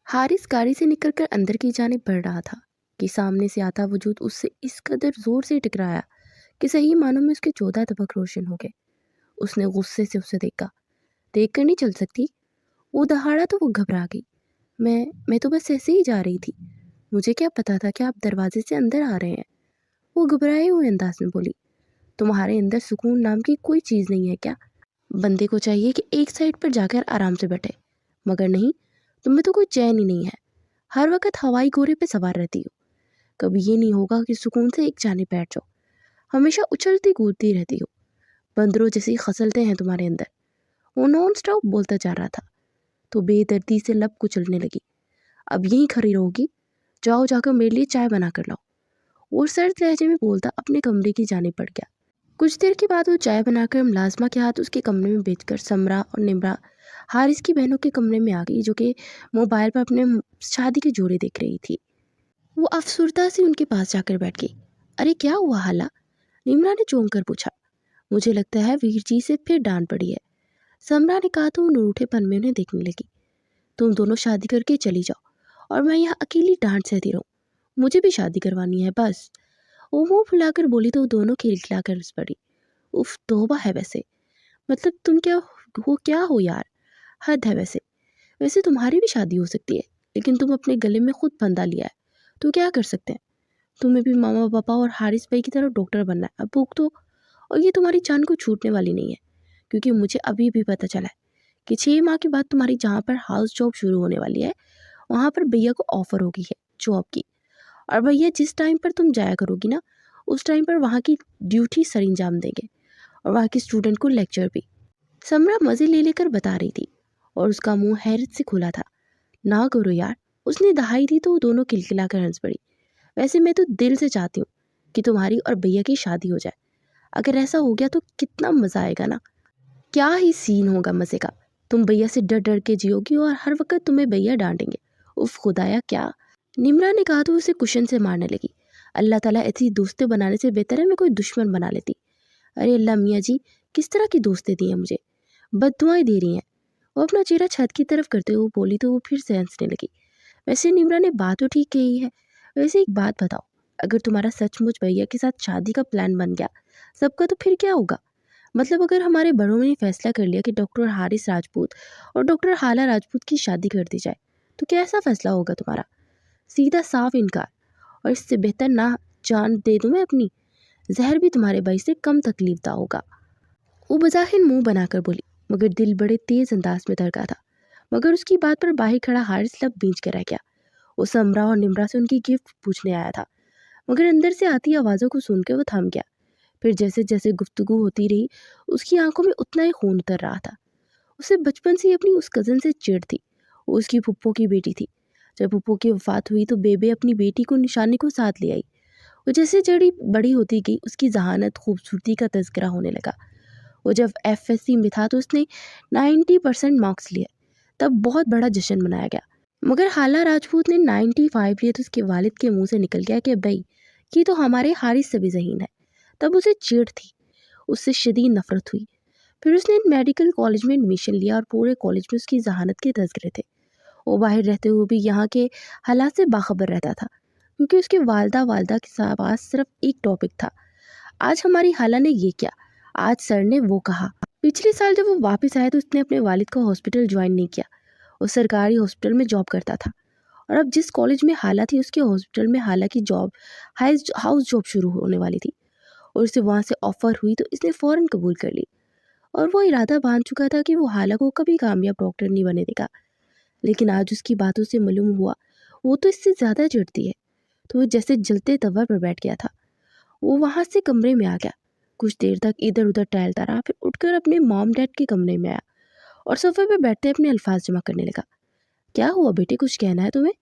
हारिस गाड़ी से निकलकर अंदर की जानिब बढ़ रहा था कि सामने से आता वजूद उससे इस कदर जोर से टकराया कि सही मानों में उसके 14 तबक रोशन हो गए। उसने गुस्से से उसे देखा। देख कर नहीं चल सकती? वो दहाड़ा तो वो घबरा गई। मैं तो बस ऐसे ही जा रही थी। मुझे क्या पता था कि आप दरवाजे से अंदर आ रहे हैं? वो घबराए हुए अंदाज में बोली। तुम्हारे अंदर सुकून नाम की कोई चीज़ नहीं है क्या? बंदे को चाहिए कि एक साइड पर जाकर आराम से बैठे, मगर नहीं, तुम्हें तो कोई चैन ही नहीं है। हर वक्त हवाई घोड़े पे सवार रहती हो। कभी ये नहीं होगा कि सुकून से एक जाने बैठ जाओ। हमेशा उछलती कूदती रहती हो। बंदरों जैसी खसलते हैं तुम्हारे अंदर। वो नॉन स्टॉप बोलता जा रहा था तो बेदर्दी से लब कुचलने लगी। अब यहीं खड़ी रहोगी? जाओ जाकर मेरे लिए चाय बना कर लाओ। और सर्द लहजे में बोलता अपने कमरे की जाने पड़ गया। कुछ देर के बाद वो चाय बनाकर मुलाजमा के हाथ उसके कमरे में बेचकर समरा और निमरा हारिस की बहनों के कमरे में आ गई, जो कि मोबाइल पर अपने शादी के जोड़े देख रही थी। वो अफसुर्दा से उनके पास जाकर बैठ गई। अरे क्या हुआ हाला? निमरा ने चौंक कर पूछा। मुझे लगता है वीर जी से फिर डांट पड़ी है, समरा ने कहा तो वो रूठेपन में उन्हें देखने लगी। तुम दोनों शादी करके चली जाओ और मैं यहाँ अकेली डांट सहती रहूँ। मुझे भी शादी करवानी है बस। वो मुंह फुलाकर बोली तो वो दोनों खिलखिलाकर हंस पड़ी। उफ तौबा है वैसे। मतलब तुम क्या हो यार? हद है वैसे। वैसे तुम्हारी भी शादी हो सकती है, लेकिन तुम अपने गले में खुद फंदा लिया है, तो क्या कर सकते हैं? तुम्हें भी मामा पापा और हारिस भाई की तरह डॉक्टर बनना है। अब भूख तो, और ये तुम्हारी जान को छूटने वाली नहीं है, क्योंकि मुझे अभी भी पता चला है कि 6 माह के बाद तुम्हारी जहाँ पर हाउस जॉब शुरू होने वाली है, वहाँ पर भैया को ऑफर हो गई है जॉब की। और भैया जिस टाइम पर तुम जाया करोगी ना, उस टाइम पर वहाँ की ड्यूटी सर अंजाम देंगे और वहाँ के स्टूडेंट को लेक्चर भी। समरा मज़े ले लेकर बता रही थी और उसका मुंह हैरत से खुला था। ना करो यार। उसने दहाई दी तो वो दोनों किलकिलाकर हंस पड़ी। वैसे मैं तो दिल से चाहती हूँ कि तुम्हारी और भैया की शादी हो जाए। अगर ऐसा हो गया तो कितना मज़ा आएगा ना। क्या ही सीन होगा मज़े का। तुम भैया से डर डर के जियोगी और हर वक्त तुम्हें भैया डांटेंगे। उफ खुदाया क्या। निमरा ने कहा तो उसे कुशन से मारने लगी। अल्लाह ताला ऐसी दोस्तें बनाने से बेहतर है मैं कोई दुश्मन बना लेती। अरे अल्लाह मियाँ जी, किस तरह की दोस्तें दी हैं मुझे? बद्दुआएं दे रही हैं। वो अपना चेहरा छत की तरफ करते हुए बोली तो वो फिर से हंसने लगी। वैसे निमरा ने बात तो ठीक कही है। वैसे एक बात बताओ, अगर तुम्हारा सचमुच भैया के साथ शादी का प्लान बन गया सबका, तो फिर क्या होगा? मतलब अगर हमारे बड़ों ने फैसला कर लिया कि डॉक्टर हारिस राजपूत और डॉक्टर हाला राजपूत की शादी कर दी जाए, तो कैसा फैसला होगा तुम्हारा? सीधा साफ इनकार। और इससे बेहतर ना जान दे दूं मैं अपनी, जहर भी तुम्हारे भाई से कम तकलीफ दा होगा। वो बज़ाहिर मुंह बनाकर बोली, मगर दिल बड़े तेज अंदाज में धड़का था। मगर उसकी बात पर बाहर खड़ा हारिस लब बींच कर रह गया। वो समरा और निमरा से उनकी गिफ्ट पूछने आया था, मगर अंदर से आती आवाज़ों को सुनकर वो थम गया। फिर जैसे जैसे गुफ्तगू होती रही, उसकी आंखों में उतना ही खून उतर रहा था। उसे बचपन से ही अपनी उस कज़न से चिढ़ थी। वो उसकी फुप्पो की बेटी थी। जब फुप्पो की वफात हुई तो बेबे अपनी बेटी को निशानी को साथ ले आई। वो जैसे जड़ी बड़ी होती गई, उसकी जहानत खूबसूरती का तज़किरा होने लगा। वो जब एफएससी में था तो उसने 90% मार्क्स लिए। तब बहुत बड़ा जश्न मनाया गया। मगर हाला राजपूत ने 95 लिए तो उसके वालिद के मुंह से निकल गया कि भाई ये तो हमारे हारिस से भी ज़हीन है। तब उसे चिढ़ थी, उससे शदीद नफरत हुई। फिर उसने मेडिकल कॉलेज में एडमिशन लिया और पूरे कॉलेज में उसकी जहानत के तज़किरे थे। वो बाहर रहते हुए भी यहाँ के हालात से बाखबर रहता था, क्योंकि उसके वालदा के पास सिर्फ एक टॉपिक था, आज हमारी हाला ने ये किया, आज सर ने वो कहा। पिछले साल जब वो वापस आया तो उसने अपने वालिद को हॉस्पिटल ज्वाइन नहीं किया। वो सरकारी हॉस्पिटल में जॉब करता था और अब जिस कॉलेज में हाला थी उसके हॉस्पिटल में हाला की जॉब हाउस जॉब शुरू होने वाली थी और उसे वहाँ से ऑफर हुई तो इसने फ़ौरन कबूल कर ली। और वो इरादा बांध चुका था कि वो हाला को कभी कामयाब डॉक्टर नहीं बने देगा। लेकिन आज उसकी बातों से मालूम हुआ वो तो इससे ज़्यादा चिढ़ती है। तो वो जैसे जलते तवा पर बैठ गया था। वो वहाँ से कमरे में आ गया। कुछ देर तक इधर उधर टहलता रहा, फिर उठकर अपने मॉम डैड के कमरे में आया और सोफे पे बैठते अपने अल्फाज जमा करने लगा। क्या हुआ बेटे, कुछ कहना है तुम्हें?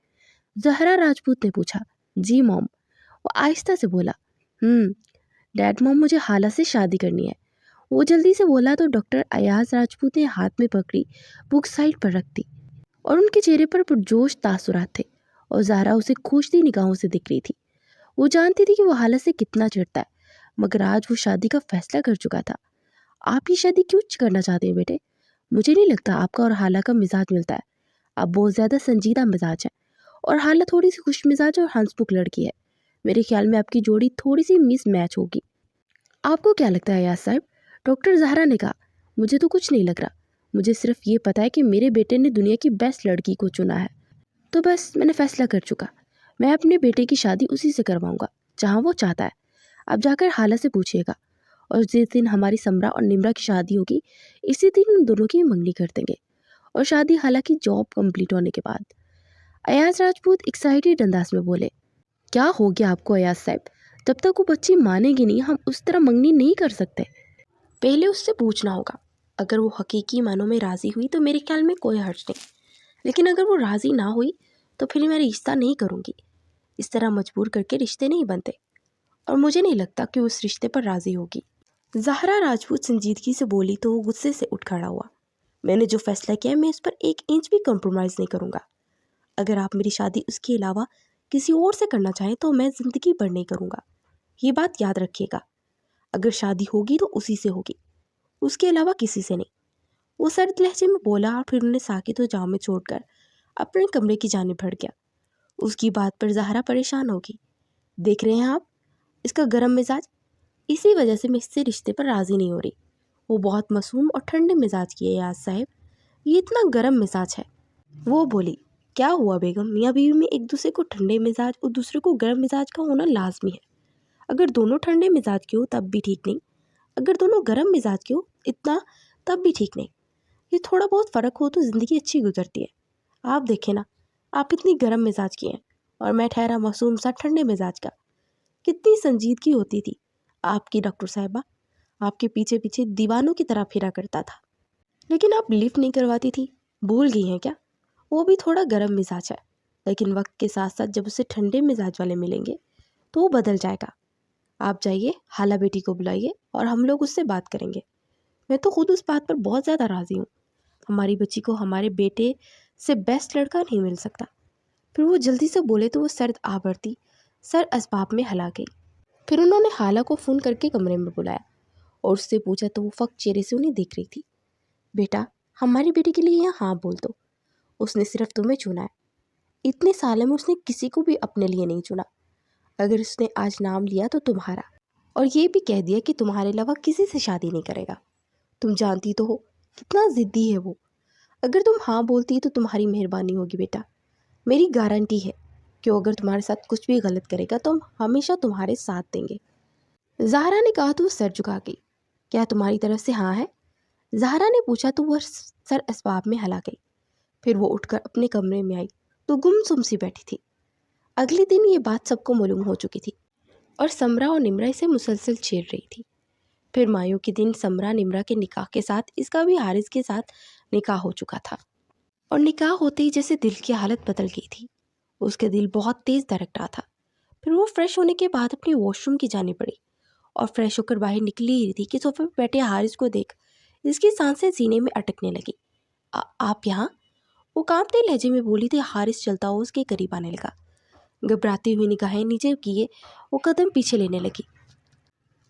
जहरा राजपूत ने पूछा। जी मॉम, वो आहिस्ता से बोला। डैड मॉम, मुझे हाला से शादी करनी है। वो जल्दी से बोला तो डॉक्टर अयाज राजपूत ने हाथ में पकड़ी बुक साइड पर रख दी और उनके चेहरे पर पुरजोश तासुरात थे और जहरा उसे खोजती निगाहों से दिख रही थी। वो जानती थी कि वो हाला से कितना चिढ़ता है, मगर आज वो शादी का फैसला कर चुका था। आप ये शादी क्यों करना चाहते हैं बेटे? मुझे नहीं लगता आपका और हाला का मिजाज मिलता है। آپ بہت زیادہ سنجیدہ مزاج ہیں اور حالت تھوڑی سی خوش مزاج اور ہنسمکھ لڑکی ہے. میرے خیال میں آپ کی جوڑی تھوڑی سی مس میچ ہوگی. آپ کو کیا لگتا ہے ایاز صاحب؟ ڈاکٹر زہرا نے کہا. مجھے تو کچھ نہیں لگ رہا. مجھے صرف یہ پتا ہے کہ میرے بیٹے نے دنیا کی بیسٹ لڑکی کو چنا ہے. تو بس میں نے فیصلہ کر چکا. میں اپنے بیٹے کی شادی اسی سے کرواؤں گا جہاں وہ چاہتا ہے. آپ جا کر حالہ سے پوچھیے گا، اور جس دن ہماری سمرا اور نمرا کی شادی ہوگی اسی دن ان دونوں کی منگنی کر دیں گے، اور شادی حالہ کی جاب کمپلیٹ ہونے کے بعد. ایاز راجپوت ایکسائٹیڈ انداز میں بولے. کیا ہو گیا آپ کو ایاز صاحب؟ جب تک وہ بچی مانے گی نہیں ہم اس طرح منگنی نہیں کر سکتے. پہلے اس سے پوچھنا ہوگا. اگر وہ حقیقی معنوں میں راضی ہوئی تو میرے خیال میں کوئی حرج نہیں، لیکن اگر وہ راضی نہ ہوئی تو پھر میں رشتہ نہیں کروں گی. اس طرح مجبور کر کے رشتے نہیں بنتے، اور مجھے نہیں لگتا کہ اس رشتے پر راضی ہوگی. زہرا راجپوت سنجیدگی سے بولی تو وہ غصے سے اٹھ کھڑا ہوا. میں نے جو فیصلہ کیا میں اس پر 1 انچ بھی کمپرومائز نہیں کروں گا. اگر آپ میری شادی اس کے علاوہ کسی اور سے کرنا چاہیں تو میں زندگی بھر نہیں کروں گا. یہ بات یاد رکھیے گا. اگر شادی ہوگی تو اسی سے ہوگی، اس کے علاوہ کسی سے نہیں. وہ سرد لہجے میں بولا اور پھر انہیں ساکت و جامد چھوڑ کر اپنے کمرے کی جانب بڑھ گیا. اس کی بات پر زہرا پریشان ہوگی. دیکھ رہے ہیں آپ اس کا گرم مزاج، اسی وجہ سے میں اس سے رشتے پر راضی نہیں ہو رہی. وہ بہت معصوم اور ٹھنڈے مزاج کی ہے ایاز صاحب، یہ اتنا گرم مزاج ہے. وہ بولی. کیا ہوا بیگم؟ میاں بیوی میں ایک دوسرے کو ٹھنڈے مزاج اور دوسرے کو گرم مزاج کا ہونا لازمی ہے. اگر دونوں ٹھنڈے مزاج کے ہو تب بھی ٹھیک نہیں، اگر دونوں گرم مزاج کے ہو اتنا تب بھی ٹھیک نہیں. یہ تھوڑا بہت فرق ہو تو زندگی اچھی گزرتی ہے. آپ دیکھیں نا، آپ اتنی گرم مزاج کی ہیں اور میں ٹھہرا معصوم سا ٹھنڈے مزاج کا. کتنی سنجیدگی ہوتی تھی آپ کی ڈاکٹر صاحبہ. آپ کے پیچھے پیچھے دیوانوں کی طرح پھرا کرتا تھا، لیکن آپ لفٹ نہیں کرواتی تھی. بھول گئی ہیں کیا؟ وہ بھی تھوڑا گرم مزاج ہے، لیکن وقت کے ساتھ ساتھ جب اسے ٹھنڈے مزاج والے ملیں گے تو وہ بدل جائے گا. آپ جائیے حالہ بیٹی کو بلائیے اور ہم لوگ اس سے بات کریں گے. میں تو خود اس بات پر بہت زیادہ راضی ہوں. ہماری بچی کو ہمارے بیٹے سے بیسٹ لڑکا نہیں مل سکتا. پھر وہ جلدی سے بولے تو وہ سرد آبرتی سر اسباب میں ہلا گئی. پھر انہوں نے حالہ کو فون کر کے کمرے میں بلایا اور اس سے پوچھا تو وہ فقط چہرے سے انہیں دیکھ رہی تھی. بیٹا، ہماری بیٹی کے لیے ہاں بول دو. اس نے صرف تمہیں چنا ہے. اتنے سالوں میں اس نے کسی کو بھی اپنے لیے نہیں چنا. اگر اس نے آج نام لیا تو تمہارا، اور یہ بھی کہہ دیا کہ تمہارے علاوہ کسی سے شادی نہیں کرے گا. تم جانتی تو ہو کتنا ضدی ہے وہ. اگر تم ہاں بولتی تو تمہاری مہربانی ہوگی بیٹا. میری گارنٹی ہے کہ وہ اگر تمہارے ساتھ کچھ بھی غلط کرے گا تو ہم ہمیشہ تمہارے ساتھ دیں گے. زہرا نے کہا تو وہ سر جھکا گئی. کیا تمہاری طرف سے ہاں ہے؟ زہرا نے پوچھا تو وہ سر اسباب میں ہلا گئی. پھر وہ اٹھ کر اپنے کمرے میں آئی تو گمسم سی بیٹھی تھی. اگلے دن یہ بات سب کو معلوم ہو چکی تھی اور سمرا اور نمرا اسے مسلسل چھیڑ رہی تھی. پھر مایوں کے دن سمرا نمرا کے نکاح کے ساتھ اس کا بھی حارث کے ساتھ نکاح ہو چکا تھا، اور نکاح ہوتے ہی جیسے دل کی حالت بدل گئی تھی. اس کے دل بہت تیز دھڑک رہا تھا. پھر وہ فریش ہونے کے بعد اپنی واش روم کی جانب بڑھی اور فریش ہو کر باہر نکلی ہی تھی کہ صوفے پہ بیٹھے حارث کو دیکھ اس کی سانسیں سینے میں اٹکنے لگی. آپ یہاں؟ وہ کانپتے لہجے میں بولی تھی. حارث چلتا ہوا اس کے قریب آنے لگا. گھبراتی ہوئی نگاہیں نیچے کیے وہ قدم پیچھے لینے لگی،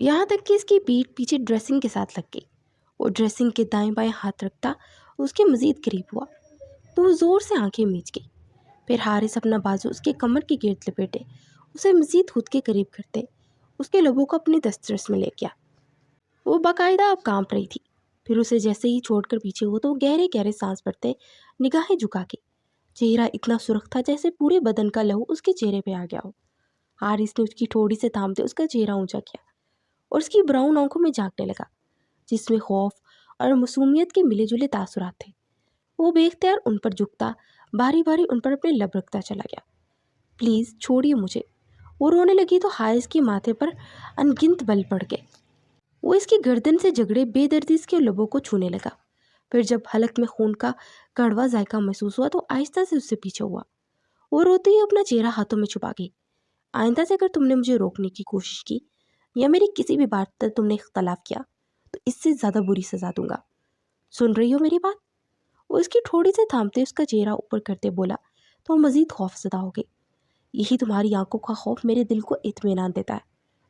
یہاں تک کہ اس کی پیٹھ پیچھے ڈریسنگ کے ساتھ لگ گئی. وہ ڈریسنگ کے دائیں بائیں ہاتھ رکھتا اس کے مزید قریب ہوا تو وہ زور سے آنکھیں میچ گئی. پھر حارث اپنا بازو اس کے کمر کی گرد لپیٹے اسے مزید خود کے قریب کرتے اس کے لبوں کو اپنی دسترس میں لے گیا. وہ باقاعدہ اب کانپ رہی تھی. پھر اسے جیسے ہی چھوڑ کر پیچھے ہوا تو وہ گہرے گہرے سانس بھرتے نگاہیں جھکا کے، چہرہ اتنا سرخ تھا جیسے پورے بدن کا لہو اس کے چہرے پہ آ گیا ہو. حارث نے اس کی ٹھوڑی سے تھامتے اس کا چہرہ اونچا کیا اور اس کی براؤن آنکھوں میں جھانکنے لگا جس میں خوف اور معصومیت کے ملے جلے تاثرات تھے. وہ بے اختیار ان پر جھکتا باری باری ان پر اپنے لب رکھتا چلا گیا. پلیز چھوڑیے مجھے. وہ رونے لگی تو حارث کے ماتھے پر انگنت بل پڑ گئے. وہ اس کی گردن سے جھگڑے بے دردی اس کے لبوں کو چھونے لگا. پھر جب حلق میں خون کا کڑوا ذائقہ محسوس ہوا تو آہستہ سے اس سے پیچھے ہوا. وہ روتے ہی اپنا چہرہ ہاتھوں میں چھپا گئی. آئندہ سے اگر تم نے مجھے روکنے کی کوشش کی یا میری کسی بھی بات پر تم نے اختلاف کیا تو اس سے زیادہ بری سزا دوں گا. سن رہی ہو میری بات؟ وہ اس کی ٹھوڑی سے تھامتے اس کا چہرہ اوپر کرتے بولا تو وہ مزید خوف زدہ ہو گئی. یہی تمہاری آنکھوں کا خوف میرے دل کو اطمینان دیتا ہے.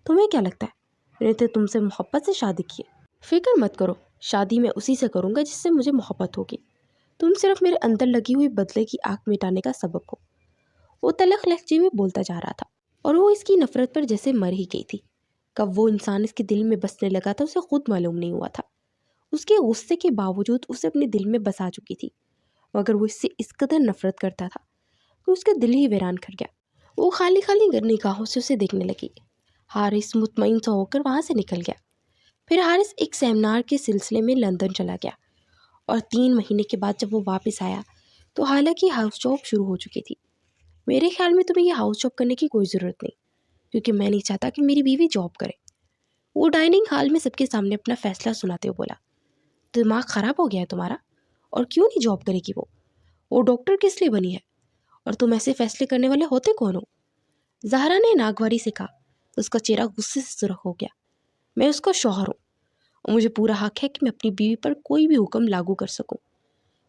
تمہیں کیا لگتا ہے میں نے تم سے محبت سے شادی کی ہے؟ فکر مت کرو، شادی میں اسی سے کروں گا جس سے مجھے محبت ہوگی. तुम सिर्फ मेरे अंदर लगी हुई बदले की आग मिटाने का सबब हो। वो तलख लहजे में बोलता जा रहा था और वो इसकी नफरत पर जैसे मर ही गई थी। कब वो इंसान इसके दिल में बसने लगा था उसे खुद मालूम नहीं हुआ था। उसके गुस्से के बावजूद उसे अपने दिल में बसा चुकी थी, मगर वो इससे इस कदर नफरत करता था कि उसका दिल ही वीरान कर गया। वो खाली खाली निगाहों से उसे देखने लगी। हारिस मुतमईन सा होकर वहाँ से निकल गया। फिर हारिस एक सेमिनार के सिलसिले में लंदन चला गया और 3 महीने के बाद जब वो वापस आया तो हालांकि हाउस जॉब शुरू हो चुकी थी। मेरे ख्याल में तुम्हें ये हाउस जॉब करने की कोई ज़रूरत नहीं, क्योंकि मैं नहीं चाहता कि मेरी बीवी जॉब करे। वो डाइनिंग हॉल में सबके सामने अपना फैसला सुनाते हुए बोला, दिमाग ख़राब हो गया है तुम्हारा? और क्यों नहीं जॉब करेगी वो डॉक्टर किस लिए बनी है? और तुम ऐसे फैसले करने वाले होते कौन हो? ज़हरा ने नागवारी से कहा तो उसका चेहरा गुस्से से सुर्ख हो गया। मैं उसका शौहर हूँ और मुझे पूरा हक है कि मैं अपनी बीवी पर कोई भी हुक्म लागू कर सकूँ।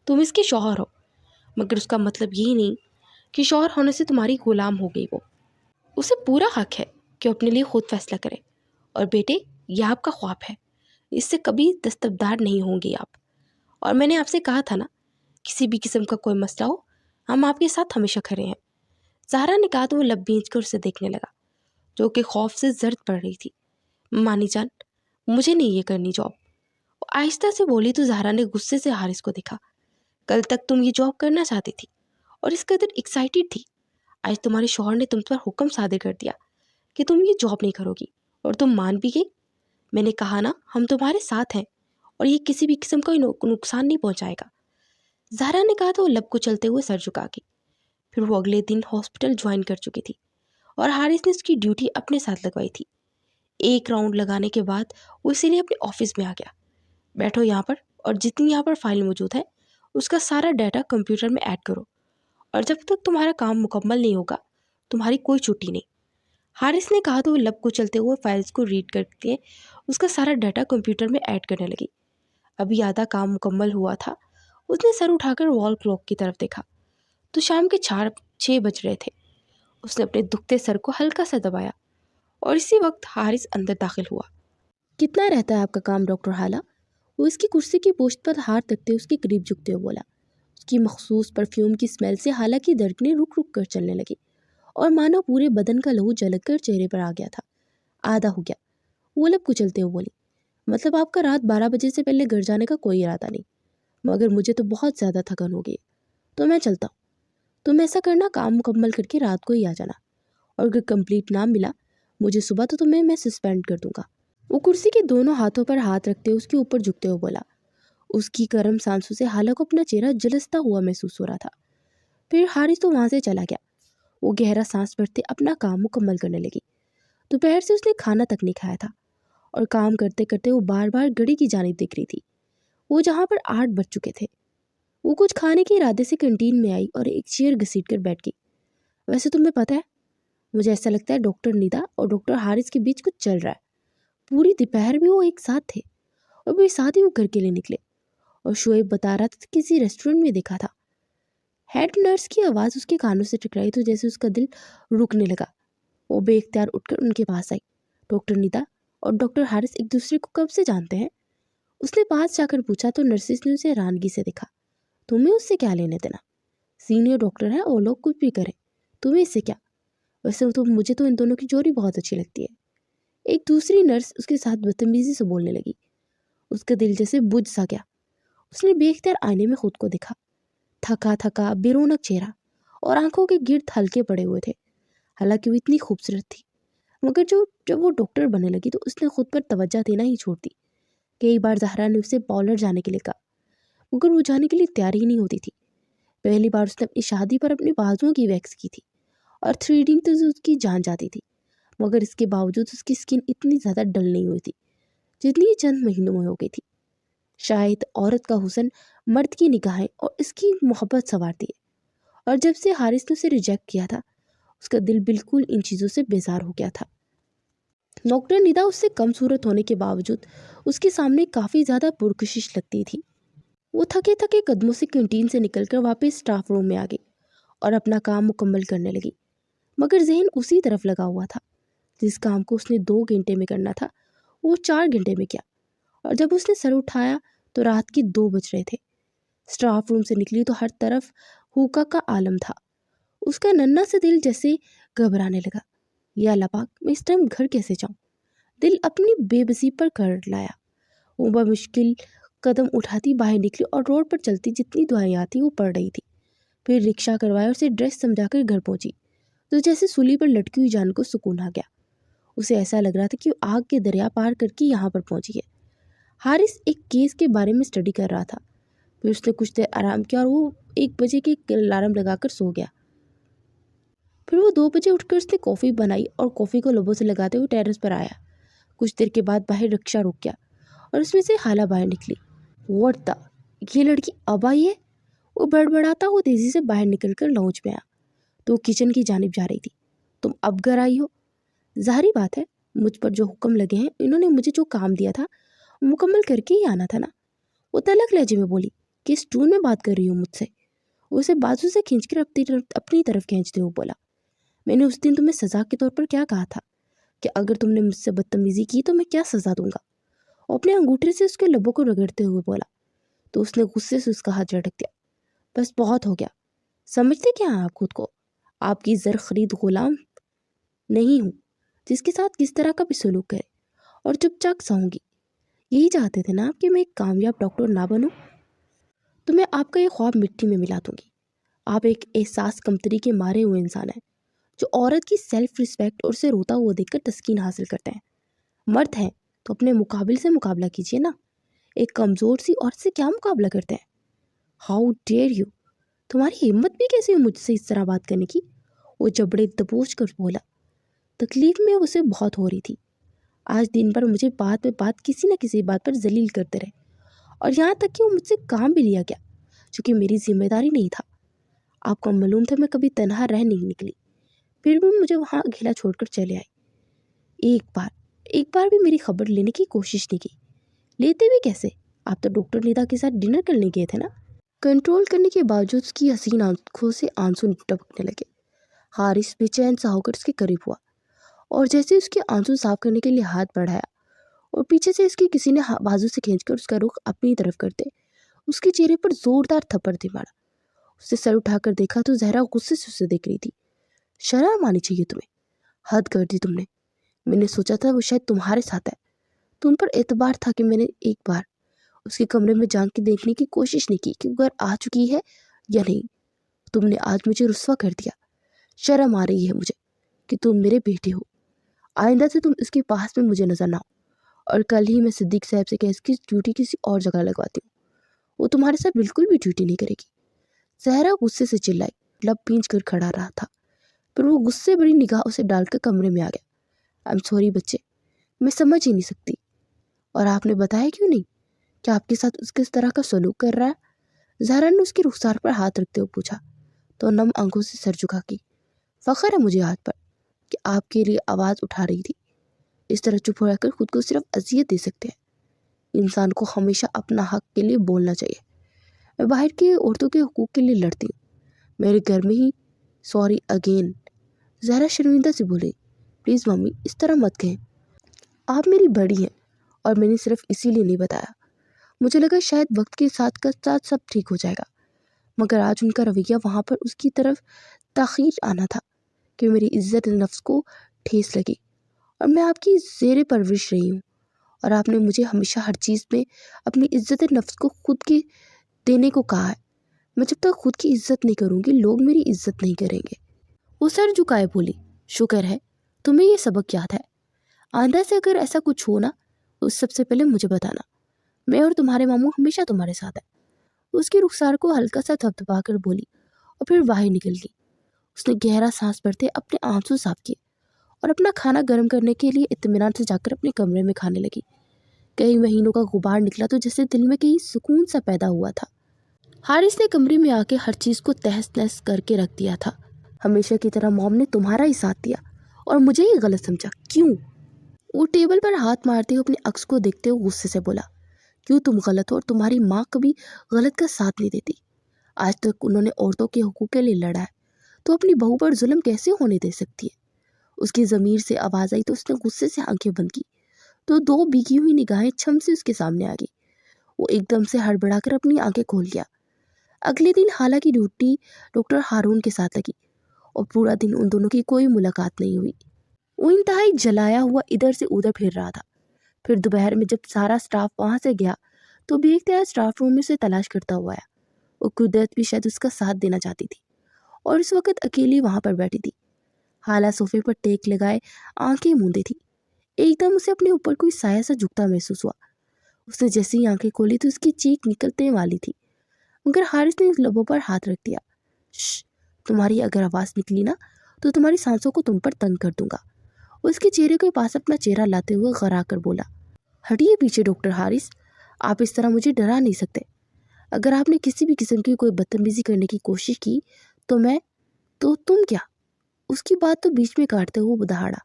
तुम इसके शौहर हो, मगर उसका मतलब यही नहीं कि शौहर होने से तुम्हारी गुलाम हो गई वो। उसे पूरा हक है कि वो अपने लिए खुद फैसला करे। और बेटे, यह आपका ख्वाब है, इससे कभी दस्तबरदार नहीं होंगे आप। और मैंने आपसे कहा था ना, किसी भी किस्म का कोई मसला हो हम आपके साथ हमेशा खड़े हैं। ज़हरा ने कहा तो वो लब भींच कर उसे देखने लगा, जो कि खौफ से जर्द पड़ रही थी। मानी जान, मुझे नहीं ये करनी जॉब। वो आहिस्ता से बोली तो ज़हरा ने गुस्से से हारिस को देखा। कल तक तुम ये जॉब करना चाहती थी और इस कदर एक्साइटेड थी। आज तुम्हारे शौहर ने तुम पर हुक्म सादिर कर दिया कि तुम ये जॉब नहीं करोगी, और तुम मान भी गई। मैंने कहा ना, हम तुम्हारे साथ हैं और ये किसी भी किस्म का नुकसान नहीं पहुंचाएगा। ज़हरा ने कहा तो वो लब को चलते हुए सर झुका के। फिर वो अगले दिन हॉस्पिटल ज्वाइन कर चुकी थी और हारिस ने उसकी ड्यूटी अपने साथ लगवाई थी। एक राउंड लगाने के बाद वो इसीलिए अपने ऑफिस में आ गया। बैठो यहाँ पर और जितनी यहाँ पर फाइल मौजूद है उसका सारा डाटा कंप्यूटर में ऐड करो, और जब तक तुम्हारा काम मुकम्मल नहीं होगा तुम्हारी कोई छुट्टी नहीं। हारिस ने कहा तो वो लब को चलते हुए फाइल्स को रीड करके उसका सारा डाटा कंप्यूटर में ऐड करने लगी। अभी आधा काम मुकम्मल हुआ था। उसने सर उठाकर वॉल क्लॉक की तरफ देखा तो शाम के 4-6 बज रहे थे। उसने अपने दुखते सर को हल्का सा दबाया और इसी वक्त हारिस अंदर दाखिल हुआ। कितना रहता है आपका काम डॉक्टर हाला? वो इसकी कुर्सी की पोस्ट पर हाथ रखते उसके करीब झुकते हुए बोला। उसकी मखसूस परफ्यूम की स्मेल से हाला की धड़कनें रुक रुक कर चलने लगी और मानो पूरे बदन का लहू झलक कर चेहरे पर आ गया था। आधा हो गया, वो लब कुचलते हुए बोली। मतलब आपका रात 12 बजे से पहले घर जाने का कोई इरादा नहीं, मगर मुझे तो बहुत ज़्यादा थकन हो गई, तो मैं चलता हूँ। तुम ऐसा करना, काम मुकम्मल करके रात को ही आ जाना, और अगर कंप्लीट ना मिला मुझे सुबह तो तुम्हें मैं सस्पेंड कर दूंगा। वो कुर्सी के दोनों हाथों पर हाथ रखते उसके ऊपर झुकते हुए बोला। उसकी गर्म सांसों से हाला को अपना चेहरा झुलसता हुआ महसूस हो रहा था। फिर हारिस तो वहाँ से चला गया। वो गहरा सांस भरते अपना काम मुकम्मल करने लगी। दोपहर से उसने खाना तक नहीं खाया था और काम करते करते वो बार बार घड़ी की जानिब देख रही थी, वो जहाँ पर 8 बज चुके थे। वो कुछ खाने के इरादे से कैंटीन में आई और एक चेयर घसीट कर बैठ गई। वैसे तुम्हें पता है, मुझे ऐसा लगता है डॉक्टर निदा और डॉक्टर हारिस के बीच कुछ चल रहा है। पूरी दोपहर भी वो एक साथ थे और भी साथ ही वो घर के लिए निकले, और शोएब बता रहा था किसी रेस्टोरेंट में देखा था। हेड नर्स की आवाज़ उसके कानों से टकराई तो जैसे उसका दिल रुकने लगा। वो बेख्तियार उठकर उनके पास आई। डॉक्टर निदा और डॉक्टर हारिस एक दूसरे को कब से जानते हैं? उसने पास जाकर पूछा तो नर्सिस ने उसे हैरानगी से देखा। तुम्हें उससे क्या लेने देना? सीनियर डॉक्टर है और लोग कुछ भी करें, तुम्हें इससे क्या? वैसे तो मुझे तो इन दोनों की जोड़ी बहुत अच्छी लगती है। एक दूसरी नर्स उसके साथ बदतमीजी से बोलने लगी। उसका दिल जैसे बुझ सा गया। उसने बेख्तियार आईने में खुद को देखा। थका थका बेरौनक चेहरा और आंखों के गिर्द हल्के पड़े हुए थे। हालांकि वो इतनी खूबसूरत थी, मगर जब वो डॉक्टर बनने लगी तो उसने खुद पर तवज्जो देना ही छोड़ दी। कई बार ज़हरा ने उसे पार्लर जाने के लिए कहा, मगर वो जाने के लिए तैयार ही नहीं होती थी। पहली बार उसने अपनी शादी पर अपने बाजुओं की वैक्स की थी और थ्रेडिंग तो उसकी जान जाती थी, मगर इसके बावजूद उसकी स्किन इतनी ज़्यादा डल नहीं हुई थी जितनी चंद महीनों में हो गई थी। शायद औरत का हुस्न मर्द की निगाहें और इसकी मोहब्बत संवारती है, और जब से हारिस ने उसे रिजेक्ट किया था उसका दिल बिल्कुल इन चीज़ों से बेजार हो गया था। डॉक्टर निदा उससे कम सूरत होने के बावजूद उसके सामने काफ़ी ज़्यादा पुरकशिश लगती थी। वो थके थके कदमों से कैंटीन से निकलकर वापस स्टाफ रूम में आ गई और अपना काम मुकम्मल करने लगी, मगर जहन उसी तरफ लगा हुआ था। जिस काम को उसने 2 घंटे में करना था वो 4 घंटे में किया, और जब उसने सर उठाया तो रात के 2 बज रहे थे। स्टाफ रूम से निकली तो हर तरफ हुक्का का आलम था। उसका नन्हा सा दिल जैसे घबराने लगा। या अल्लाह पाक, मैं इस टाइम घर कैसे जाऊं? दिल अपनी बेबसी पर कर लाया। वो बमुश्किल कदम उठाती बाहर निकली और रोड पर चलती जितनी दुआएं आती वो पढ़ रही थी। फिर रिक्शा करवाया और उसे ड्रेस समझाकर घर पहुंची तो जैसे सूली पर लटकी हुई जान को सुकून आ गया। उसे ऐसा लग रहा था कि वो आग के दरिया पार करके यहाँ पर पहुंची है। हारिस एक केस के बारे में स्टडी कर रहा था। फिर उसने कुछ देर आराम किया और वो 1 बजे की अलार्म लगाकर सो गया। फिर वो 2 बजे उठकर उसने कॉफ़ी बनाई और कॉफ़ी को लबों से लगाते हुए टेरेस पर आया। कुछ देर के बाद बाहर रिक्शा रुक गया और उसमें से हाला बाहर निकली। व्हाट द, ये लड़की अब आई है? वो बड़बड़ाता वो तेज़ी से बाहर निकलकर लॉन्च में आया तो वो किचन की जानिब जा रही थी। तुम अब घर आई हो? ज़ाहिर बात है, मुझ पर जो हुक्म लगे हैं, इन्होंने मुझे जो काम दिया था मुकम्मल करके ही आना था ना। वो तलख लहजे में बोली, किस टून में बात कर रही हो मुझसे? उसे बाजू से खींचकर अपनी तरफ खींचते हुए बोला, मैंने उस दिन तुम्हें सज़ा के तौर पर क्या कहा था कि अगर तुमने मुझसे बदतमीज़ी की तो मैं क्या सज़ा दूंगा? और अपने अंगूठे से उसके लबों को रगड़ते हुए बोला। तो उसने गुस्से से उसका हाथ झटक दिया। बस बहुत हो गया। समझते क्या हैं आप खुद को? आपकी ज़र खरीद गुलाम नहीं हूँ जिसके साथ किस तरह का भी सलूक करे और चुपचाप सहूँगी। यही चाहते थे ना आप कि मैं एक कामयाब डॉक्टर ना बनूं? तो मैं आपका ये ख्वाब मिट्टी में मिला दूंगी। आप एक एहसास कमतरी के मारे हुए इंसान हैं जो औरत की सेल्फ रिस्पेक्ट और उसे रोता हुआ देखकर तस्कीन हासिल करते हैं। मर्द हैं तो अपने मुकाबिल से मुकाबला कीजिए ना। एक कमज़ोर सी औरत से क्या मुकाबला करते हैं? हाउ डेयर यू, तुम्हारी हिम्मत भी कैसे हुई मुझसे इस तरह बात करने की? वो जबड़े दबोच कर बोला। तकलीफ में उसे बहुत हो रही थी। आज दिन भर मुझे बात में बात किसी न किसी बात पर जलील करते रहे और यहाँ तक कि वो मुझसे काम भी लिया गया जो कि मेरी जिम्मेदारी नहीं था। आपको मालूम था मैं कभी तनहा रह नहीं निकली, फिर भी मुझे वहाँ अकेला छोड़कर चले आई। एक बार भी मेरी खबर लेने की कोशिश नहीं की। लेते भी कैसे? आप तो डॉक्टर निदा के साथ डिनर करने गए थे ना। कंट्रोल करने के बावजूद उसकी हसीन आंखों से आंसू टपकने लगे। हारिस बेचैन सा होकर उसके करीब हुआ और जैसे उसके आंसू साफ करने के लिए हाथ बढ़ाया और पीछे से इसकी किसी ने बाजू से खींचकर उसका रुख अपनी तरफ करते उसके चेहरे पर जोरदार थप्पड़ दे मारा। उसने सर उठाकर देखा तो जहरा गुस्से से उसे देख रही थी। शर्म आनी चाहिए तुम्हें, हद कर दी तुमने। मैंने सोचा था वो शायद तुम्हारे साथ है। तुम पर एतबार था कि मैंने एक बार उसके कमरे में झांक के देखने की कोशिश नहीं की कि वो घर आ चुकी है या नहीं। तुमने आज मुझे रुस्वा कर दिया। शर्म आ रही है मुझे कि तुम मेरे बेटे हो। आइंदा से तुम इसके पास में मुझे नजर ना हो। और कल ही मैं सिद्दीक साहब से कह इसकी ड्यूटी किसी और जगह लगवाती हूँ। वो तुम्हारे साथ बिल्कुल भी ड्यूटी नहीं करेगी। जहरा गुस्से से चिल्लाई, लब पींच कर खड़ा रहा था। फिर वो गुस्से बड़ी निगाह से डालकर कमरे में आ गया। आई एम सॉरी बच्चे, मैं समझ ही नहीं सकती। और आपने बताया क्यों नहीं कि आपके साथ उस किस तरह का सलूक कर रहा है? जहरा ने उसके रुखसार पर हाथ रखते हुए पूछा तो नम आंखों से सर झुका की। फख्र है मुझे हाथ पर कि आपके लिए आवाज़ उठा रही थी। इस तरह चुप हो रहकर खुद को सिर्फ अजियत दे सकते हैं। इंसान को हमेशा अपना हक के लिए बोलना चाहिए। मैं बाहर की औरतों के हुकूक के लिए लड़ती हूँ, मेरे घर में ही सॉरी अगेन। जहरा शर्मिंदा से बोली, प्लीज़ मम्मी इस तरह मत कहें। आप मेरी बड़ी हैं और मैंने सिर्फ इसीलिए नहीं बताया। मुझे लगा शायद वक्त के साथ सब ठीक हो जाएगा, मगर आज उनका रवैया वहाँ पर उसकी तरफ ताख़ीर आना था कि मेरी इज़्ज़त नफ्स को ठेस लगी। और मैं आपकी ज़ेरे परवरिश रही हूँ और आपने मुझे हमेशा हर चीज़ में अपनी इज़्ज़त नफ्स को खुद के देने को कहा है। मैं जब तक खुद की इज़्ज़त नहीं करूँगी लोग मेरी इज़्ज़त नहीं करेंगे। वो सर झुकाए बोली, शुक्र है तुम्हें ये सबक याद है। आइंदा से अगर ऐसा कुछ हो ना तो सबसे पहले मुझे बताना। मैं और तुम्हारे मामू हमेशा तुम्हारे साथ है। उसके रुखसार को हल्का सा थपथपा कर बोली और फिर बाहर निकल गई। उसने गहरा सांस भरते अपने आंसू साफ किए और अपना खाना गर्म करने के लिए इत्मीनान से जाकर अपने कमरे में खाने लगी। कई महीनों का गुबार निकला तो जैसे दिल में कहीं सुकून सा पैदा हुआ था। हारिस ने कमरे में आके हर चीज़ को तहस नहस करके रख दिया था। हमेशा की तरह मॉम ने तुम्हारा ही साथ दिया और मुझे ही गलत समझा, क्यों? वो टेबल पर हाथ मारते हुए अपने अक्स को देखते हुए गुस्से से बोला, क्यों तुम गलत हो और तुम्हारी माँ कभी गलत का साथ नहीं देती। आज तक उन्होंने औरतों के हुकूक के लिए लड़ा है, तो अपनी बहू पर जुल्म कैसे होने दे सकती है? उसकी ज़मीर से आवाज़ आई तो उसने गुस्से से आंखें बंद की तो 2 भीगी हुई निगाहें छम से उसके सामने आ गई। वो एकदम से हड़बड़ाकर अपनी आंखें खोल लिया। اگلے دن حالہ کی ڈیوٹی ڈاکٹر ہارون کے ساتھ لگی اور پورا دن ان دونوں کی کوئی ملاقات نہیں ہوئی۔ وہ انتہائی جلایا ہوا ادھر سے ادھر پھر رہا تھا۔ پھر دوپہر میں جب سارا سٹاف وہاں سے گیا تو بے اختیار سٹاف روم میں سے تلاش کرتا ہوا آیا۔ وہ قدرت بھی شاید اس کا ساتھ دینا چاہتی تھی اور اس وقت اکیلی وہاں پر بیٹھی تھی۔ حالہ صوفے پر ٹیک لگائے آنکھیں موندے تھی۔ ایک دم اسے اپنے اوپر کوئی سایہ سا جھکتا محسوس ہوا۔ اس نے جیسے ہی آنکھیں کھولی تو اس کی چیخ نکلنے والی تھی، مگر حارث نے لبوں پر ہاتھ رکھ دیا۔ شش، تمہاری اگر آواز نکلی نا تو تمہاری سانسوں کو تم پر تنگ کر دوں گا۔ اس کے چہرے کے پاس اپنا چہرہ لاتے ہوئے غرا کر بولا، ہٹیے پیچھے ڈاکٹر حارث، آپ اس طرح مجھے ڈرا نہیں سکتے۔ اگر آپ نے کسی بھی قسم کی کوئی بدتمیزی کرنے کی کوشش کی تو تم کیا؟ اس کی بات تو بیچ میں کاٹتے ہوئے دہاڑا،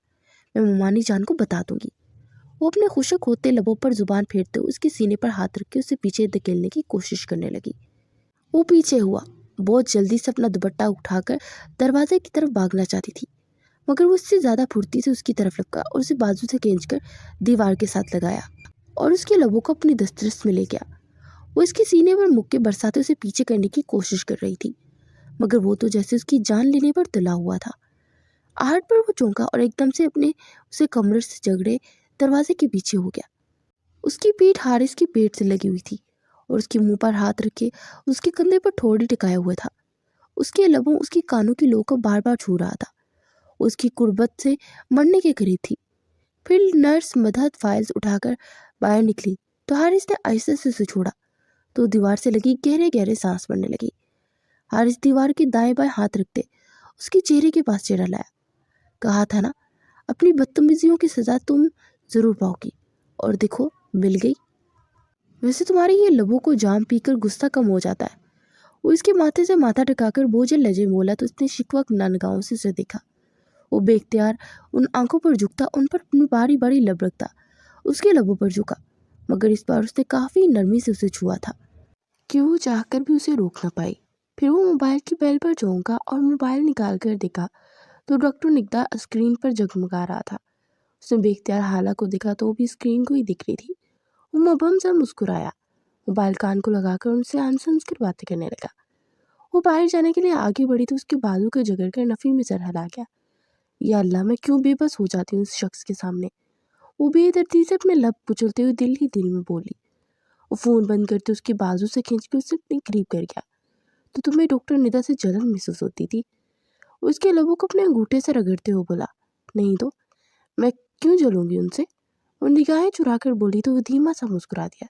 میں ممانی جان کو بتا دوں گی۔ وہ اپنے خشک ہوتے لبوں پر زبان پھیرتے ہوئے اس کے سینے پر ہاتھ رکھ کے اسے پیچھے دھکیلنے کی کوشش کرنے لگی۔ وہ پیچھے ہوا، بہت جلدی سے اپنا دوپٹہ اٹھا کر دروازے کی طرف بھاگنا چاہتی تھی، مگر وہ اس سے زیادہ پھرتی سے اس کی طرف لپکا اور اسے بازو سے کھینچ کر دیوار کے ساتھ لگایا اور اس کے لبوں کو اپنی دسترس میں لے گیا۔ وہ اس کے سینے پر مکے برساتے اسے پیچھے کرنے کی کوشش کر رہی تھی، مگر وہ تو جیسے اس کی جان لینے پر تلا ہوا تھا۔ آہٹ پر وہ چونکا اور ایک دم سے اسے کمر سے جگڑے دروازے کے پیچھے ہو گیا۔ اس کی پیٹھ حارث کی پیٹ سے لگی ہوئی تھی اور اس کے منہ پر ہاتھ رکھے اس کے کندھے پر ٹھوڑی ٹکایا ہوا تھا۔ اس کے لبوں اس کی کانوں کی لو کو بار بار چھو رہا تھا۔ اس کی قربت سے مرنے کے قریب تھی۔ پھر نرس مدحت فائلز اٹھا کر باہر نکلی تو حارث نے آہستہ سے اسے چھوڑا تو دیوار سے لگی گہرے گہرے سانس پڑنے لگی۔ حارث دیوار کے دائیں بائیں ہاتھ رکھتے اس کے چہرے کے پاس چہرہ لایا۔ کہا تھا نا، اپنی بدتمیزیوں کی سزا تم ضرور پاؤ گی، اور دیکھو مل گئی۔ ویسے تمہارے یہ لبوں کو جام پی کر غصہ کم ہو جاتا ہے۔ وہ اس کے ماتھے سے ماتھا ٹکا کر بوجھل لہجے میں بولا تو اس نے شکوہ نگاہوں سے اسے دیکھا۔ وہ بے اختیار ان آنکھوں پر جھکتا، ان پر اپنی باری باری لب رکھتا، اس کے لبوں پر جھکا، مگر اس بار اس نے کافی نرمی سے اسے چھوا تھا کہ وہ چاہ کر بھی اسے روک نہ پائی۔ پھر وہ موبائل کی بیل پر چونکا اور موبائل نکال کر دیکھا تو ڈاکٹر نگدا اسکرین پر جگمگا رہا تھا۔ اس نے بے اختیار حالہ کو دیکھا تو وہ بھی اسکرین کو ہی دکھ رہی تھی۔ وہ مبہم سا مسکرایا، موبائل کان کو لگا کر ان سے ہنس ہنس کر باتیں کرنے لگا۔ وہ باہر جانے کے لیے آگے بڑھی تو اس کے بازو کو جگڑ کر نفی میں سر ہلا گیا۔ یا اللہ، میں کیوں بے بس ہو جاتی ہوں اس شخص کے سامنے۔ وہ بے دردی سے اپنے لب کچلتے ہوئے دل ہی دل میں بولی۔ وہ فون بند کرتے اس کے بازو سے کھینچ کے اسے اپنے قریب کر گیا۔ تو تمہیں ڈاکٹر ندا سے جلن محسوس ہوتی تھی؟ وہ اس کے لبوں کو اپنے انگوٹھے سے رگڑتے ہوئے بولا۔ نہیں تو میں کیوں جلوں گی ان سے؟ وہ نگاہیں چرا کر بولی تو وہ دھیما سا مسکرا دیا،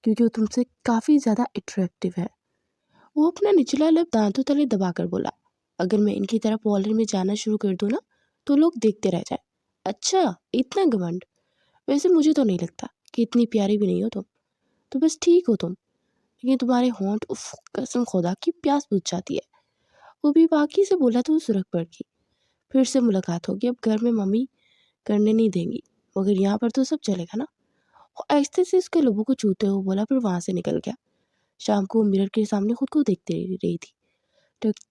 کیونکہ وہ تم سے کافی زیادہ اٹریکٹیو ہے۔ وہ اپنا نچلا لب دانتوں تلے دبا کر بولا، اگر میں ان کی طرح پارلر میں جانا شروع کر دوں نا تو لوگ دیکھتے رہ جائیں۔ اچھا، اتنا گھمنڈ؟ ویسے مجھے تو نہیں لگتا کہ اتنی پیاری بھی نہیں ہو تم، تو بس ٹھیک ہو تم، لیکن تمہارے ہونٹ، اف، قسم خدا کی پیاس بجھ جاتی ہے۔ وہ بھی باقی سے بولا تو وہ سرخ پڑ گئی۔ پھر سے ملاقات ہوگی، اب گھر میں ممی کرنے نہیں دیں گی، مگر یہاں پر تو سب چلے گا نا۔ وہ آہستہ سے اس کے لبوں کو چھوتے ہوئے بولا، پھر وہاں سے نکل گیا۔ شام کو وہ مرر کے سامنے خود کو دیکھتے رہی تھی۔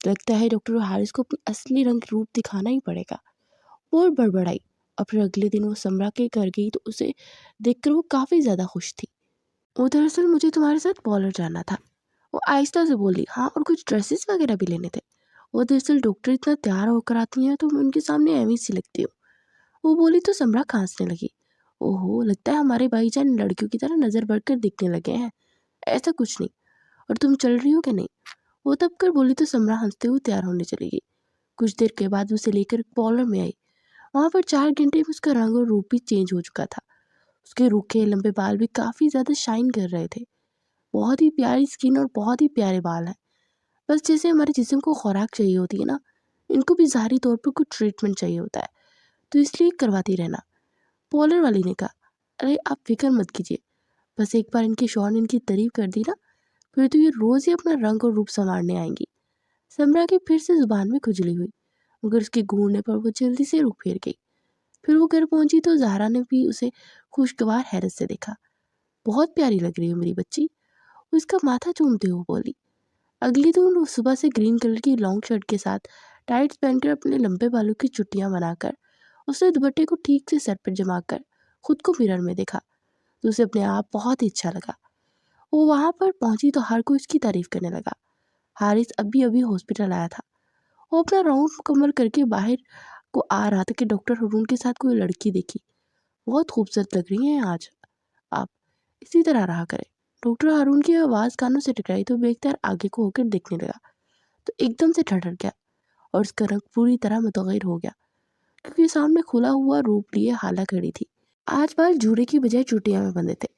لگتا ہے ڈاکٹر حارث کو اپنا اصلی رنگ روپ دکھانا ہی پڑے گا۔ وہ بڑبڑائی، اور پھر اگلے دن وہ سمرا کے گھر گئی تو اسے دیکھ کر وہ کافی زیادہ خوش تھی۔ وہ دراصل مجھے تمہارے ساتھ پارلر جانا تھا، وہ آہستہ سے بولی، ہاں، اور کچھ ڈریسز وغیرہ بھی لینے تھے۔ وہ دراصل ڈاکٹر اتنا تیار ہو کر آتی ہیں تو میں ان کے سامنے ایویں سی لگتی ہوں۔ وہ بولی تو سمرا کھانسنے لگی۔ اوہو، لگتا ہے ہمارے بھائی جان لڑکیوں کی طرح نظر بڑھ کر دکھنے لگے ہیں۔ ایسا کچھ نہیں، اور تم چل رہی ہو کہ نہیں؟ وہ تب کر بولی تو سمرا ہنستے ہوئے تیار ہونے چلی گئی۔ کچھ دیر کے بعد اسے لے کر پارلر میں آئی۔ وہاں پر 4 گھنٹے میں اس کا رنگ اور روپ بھی چینج ہو چکا تھا۔ اس کے روکھے لمبے بال بھی کافی زیادہ شائن کر رہے تھے۔ بہت ہی پیاری سکن اور بہت ہی پیارے بال ہیں۔ بس جیسے ہمارے جسم کو خوراک چاہیے ہوتی ہے نا، ان کو بھی ظاہری طور پر کچھ ٹریٹمنٹ چاہیے ہوتا ہے، تو اس لیے کرواتی رہنا۔ پارلر والی نے کہا، ارے آپ فکر مت کیجیے، بس ایک بار ان کے شوہر نے ان کی تعریف کر دی نا، پھر تو یہ روز ہی اپنا رنگ اور روپ سنوارنے آئیں گی۔ سمرا کی پھر سے زبان میں کھجلی ہوئی، مگر اس کے گھورنے پر وہ جلدی سے رک پھیر گئی۔ پھر وہ گھر پہنچی تو زہرا نے بھی اسے خوشگوار حیرت سے دیکھا۔ بہت پیاری لگ رہی ہے میری بچی، وہ اس کا ماتھا چومتے ہوئے بولی۔ اگلی دن وہ صبح سے گرین کلر کی لانگ شرٹ کے ساتھ ٹائٹس پہن کر اپنے لمبے بالوں کی چٹیاں بنا کر اس نے دوپٹے کو ٹھیک سے سر پر جما کر خود کو مرر میں دیکھا تو اسے اپنے آپ بہت ہی اچھا لگا۔ وہ وہاں پر پہنچی تو ہر کوئی اس کی تعریف کرنے لگا۔ हारिस अभी अभी हॉस्पिटल आया था। वो अपना राउंड मुकम्मल करके बाहर को आ रहा था कि डॉक्टर हारून के साथ कोई लड़की देखी। बहुत खूबसूरत लग रही हैं आज आप, इसी तरह रहा करें। डॉक्टर हारून की आवाज़ कानों से टकराई तो बेख्तियार आगे को होकर देखने लगा, तो एकदम से ठठर गया और उसका रंग पूरी तरह मुतगैर हो गया, क्योंकि सामने खुला हुआ रूप लिए हाला खड़ी थी। आज बाल जूड़े की बजाय चुटिया में बंधे थे,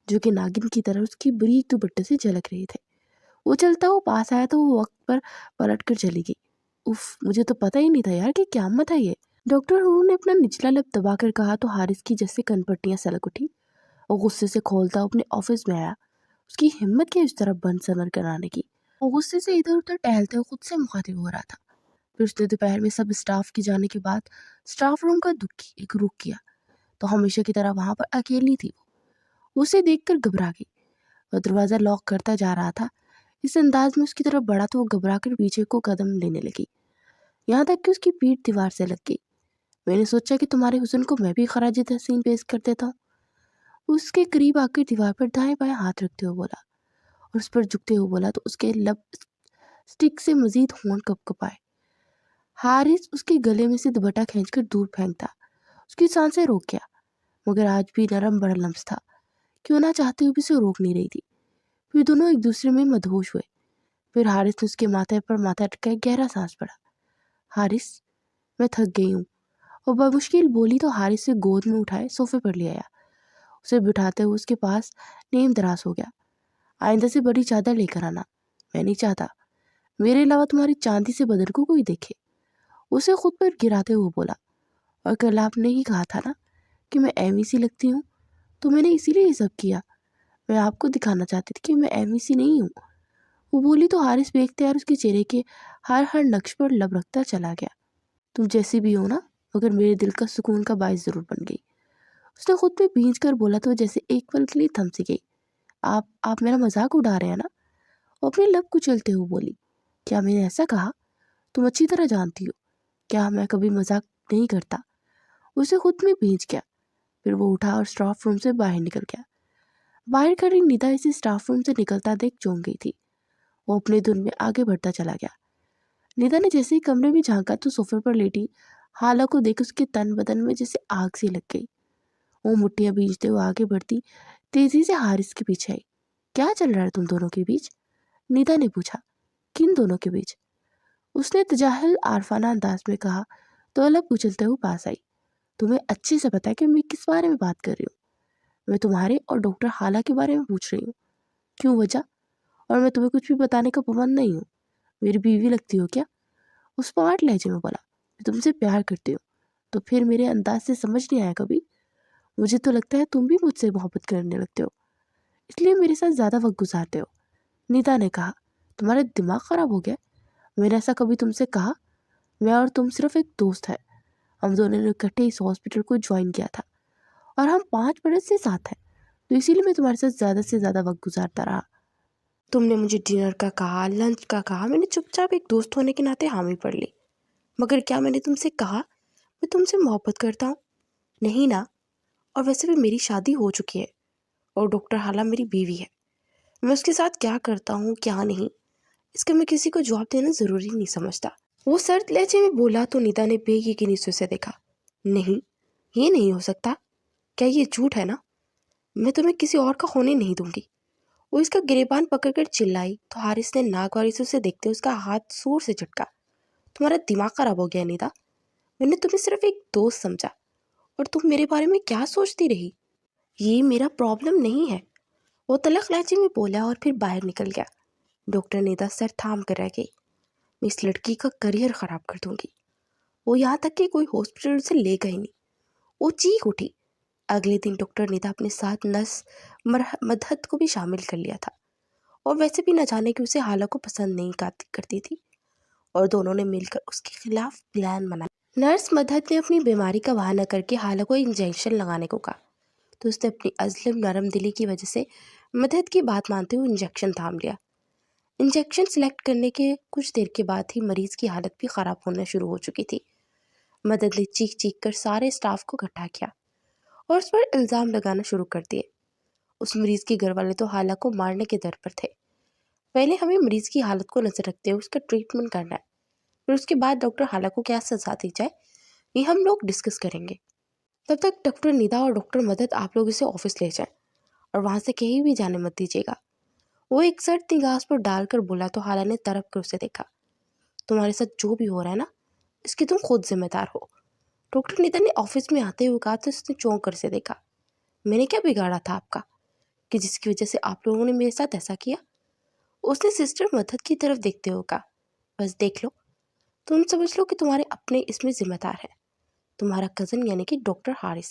जो कि नागिन की तरह उसकी बारीक दुपट्टे से झलक रहे थे। वो चलता हुआ पास आया तो वो वक्त पर पलट कर चली गई। उफ, मुझे तो पता ही नहीं था यार कि क़यामत है ये। डॉक्टर हारून ने अपना निचला लब दबाकर कहा तो हारिस की जैसे कनपट्टियां सलग उठी। वो गुस्से से खोलता अपने ऑफिस में आया। उसकी हिम्मत क्या इस तरह बंद सनर कराने की। वो गुस्से से इधर उधर टहलते हुए खुद से मुखातिब हो रहा था। फिर उसने दोपहर में सब स्टाफ के जाने के बाद स्टाफ रूम का एक रुख किया, तो हमेशा की तरह वहां पर अकेली थी। वो उसे देखकर घबरा गई। वो दरवाज़ा लॉक करता जा रहा था। इस अंदाज में उसकी तरफ बढ़ा तो वो घबरा कर पीछे को कदम लेने लगी, यहाँ तक कि उसकी पीठ दीवार से लग गई। मैंने सोचा कि तुम्हारे हुस्न को मैं भी खराज तहसीन पेश कर देता हूँ। उसके करीब आकर दीवार पर दाएं बाएं हाथ रखते हुए बोला और उस पर झुकते हुए बोला तो उसके लब स्टिक से मजीद होंठ कपकपाए। हारिस उसके गले में से दुपट्टा खींचकर दूर फेंकता। उसकी सांसें रोक गया, मगर आज भी नरम बड़ा लम्स था। क्यों ना चाहते हुए भी उसे रोक नहीं रही थी। फिर दोनों एक दूसरे में मदहोश हुए। फिर हारिस ने उसके माथे पर माथा टिकाए गहरा सांस पड़ा। हारिस, मैं थक गई हूँ। और बमुश्किल बोली तो हारिस से गोद में उठाए सोफे पर ले आया। उसे बिठाते हुए उसके पास नेम दराज हो गया। आइंदा से बड़ी चादर लेकर आना, मैं नहीं चाहता मेरे अलावा तुम्हारी चांदी से बदन को कोई देखे। उसे खुद पर गिराते हुए बोला, और कल आपने ही कहा था ना कि मैं एमी सी लगती हूँ, तो मैंने इसीलिए ये सब किया। मैं आपको दिखाना चाहती थी कि मैं एमी सी नहीं हूँ। वो बोली तो हारिस बेख्तियार उसके चेहरे के हर नक्श पर लब रखता चला गया। तुम जैसी भी हो ना, मगर मेरे दिल का सुकून का बाइस जरूर बन गई। उसने खुद पे भींच कर बोला तो जैसे एक पल के लिए थम सी गई। आप मेरा मजाक उड़ा रहे हैं ना? वो अपने लब कुचलते हुए बोली, क्या मैंने ऐसा कहा? तुम अच्छी तरह जानती हो क्या मैं कभी मजाक नहीं करता। उसे खुद में भींच गया। फिर वो उठा और स्टाफ रूम से बाहर निकल गया। बाहर खड़ी निदा इसे स्टाफ रूम से निकलता देख चौंक गई थी। वो अपने धुन में आगे बढ़ता चला गया। निदा ने जैसे ही कमरे में झांका तो सोफे पर लेटी हाला को देख उसके तन बदन में जैसे आग सी लग गई। वो मुट्ठियां भींचते हुए आगे बढ़ती तेजी से हारिस के पीछे आई। क्या चल रहा है तुम दोनों के बीच? निदा ने पूछा। किन दोनों के बीच? उसने तजाहल आरफाना अंदाज में कहा तो अलग कुचलते हुए पास आई। तुम्हें अच्छे से पता है कि मैं किस बारे में बात कर रही हूँ। मैं तुम्हारे और डॉक्टर हाला के बारे में पूछ रही हूँ। क्यों, वजह? और मैं तुम्हें कुछ भी बताने का पाबंद नहीं हूँ। मेरी बीवी लगती हो क्या? उस स्मार्ट लहजे में बोला। मैं तुमसे प्यार करती हूँ। तो फिर मेरे अंदाज से समझ नहीं आया कभी? मुझे तो लगता है तुम भी मुझसे मोहब्बत करने लगते हो, इसलिए मेरे साथ ज़्यादा वक्त गुजारते हो। नीता ने कहा। तुम्हारा दिमाग खराब हो गया? मैंने ऐसा कभी तुमसे कहा? मैं और तुम सिर्फ एक दोस्त है। हम दोनों ने इकट्ठे इस हॉस्पिटल को ज्वाइन किया था और हम 5 बरस से साथ हैं, तो इसीलिए मैं तुम्हारे साथ ज़्यादा से ज़्यादा वक्त गुजारता रहा। तुमने मुझे डिनर का कहा, लंच का कहा, मैंने चुपचाप एक दोस्त होने के नाते हामी पढ़ ली। मगर क्या मैंने तुमसे कहा मैं तुमसे मोहब्बत करता हूँ? नहीं ना। और वैसे भी मेरी शादी हो चुकी है और डॉक्टर हाला मेरी बीवी है। मैं उसके साथ क्या करता हूँ क्या नहीं, इसका मैं किसी को जवाब देना ज़रूरी नहीं समझता। वो सर्द लहजे में बोला तो नीता ने बेयकीनी से उसे देखा। नहीं, ये नहीं हो सकता। क्या ये झूठ है ना? मैं तुम्हें किसी और का होने नहीं दूंगी। वो इसका गिरेबान पकड़कर चिल्लाई तो हारिस ने नागवारी से उसे देखते उसका हाथ जोर से झटका। तुम्हारा दिमाग खराब हो गया नीता। मैंने तुम्हें सिर्फ एक दोस्त समझा और तुम मेरे बारे में क्या सोचती रही? ये मेरा प्रॉब्लम नहीं है, वो तलख लहजे में बोला और फिर बाहर निकल गया। डॉक्टर नीता सर थाम कर रह गई। मैं इस लड़की का करियर खराब कर दूंगी। वो यहाँ तक कि कोई हॉस्पिटल से ले गई नहीं। वो चीख उठी। अगले दिन डॉक्टर नीता अपने साथ नर्स मदहत को भी शामिल कर लिया था और वैसे भी न जाने कि उसे हाला को पसंद नहीं करती थी और दोनों ने मिलकर उसके खिलाफ प्लान बनाया। नर्स मदहत ने अपनी बीमारी का बहाना करके हाला को इंजेक्शन लगाने को कहा, तो उसने अपनी अज़लम नरम दिली की वजह से मदहत की बात मानते हुए इंजेक्शन थाम लिया। इंजेक्शन सेलेक्ट करने के कुछ देर के बाद ही मरीज की हालत भी ख़राब होना शुरू हो चुकी थी। मदद ने चीख चीख कर सारे स्टाफ को इकट्ठा किया और उस पर इल्ज़ाम लगाना शुरू कर दिए। उस मरीज के घर वाले तो हाला को मारने के दर पर थे। پہلے ہمیں مریض کی حالت کو نظر رکھتے ہوئے اس کا ٹریٹمنٹ کرنا ہے، پھر اس کے بعد ڈاکٹر حالہ کو کیا سزا دی جائے یہ ہم لوگ ڈسکس کریں گے۔ تب تک ڈاکٹر ندا اور ڈاکٹر مدد آپ لوگ اسے آفس لے جائیں اور وہاں سے کہیں بھی جانے مت دیجیے گا۔ وہ ایک سرد نگاہ پر ڈال کر بولا تو حالہ نے تڑپ کر اسے دیکھا۔ تمہارے ساتھ جو بھی ہو رہا ہے نا، اس کی تم خود ذمہ دار ہو۔ ڈاکٹر ندا نے آفس میں آتے ہوئے کہا تو اس نے چونک کر اسے دیکھا۔ میں نے کیا بگاڑا تھا آپ کا کہ جس کی وجہ سے آپ لوگوں نے میرے ساتھ ایسا کیا؟ اس نے سسٹر مدد کی طرف دیکھتے ہوئے کہا، بس دیکھ لو، تم سمجھ لو کہ تمہارے اپنے اس میں ذمہ دار ہے، تمہارا کزن یعنی کہ ڈاکٹر حارث۔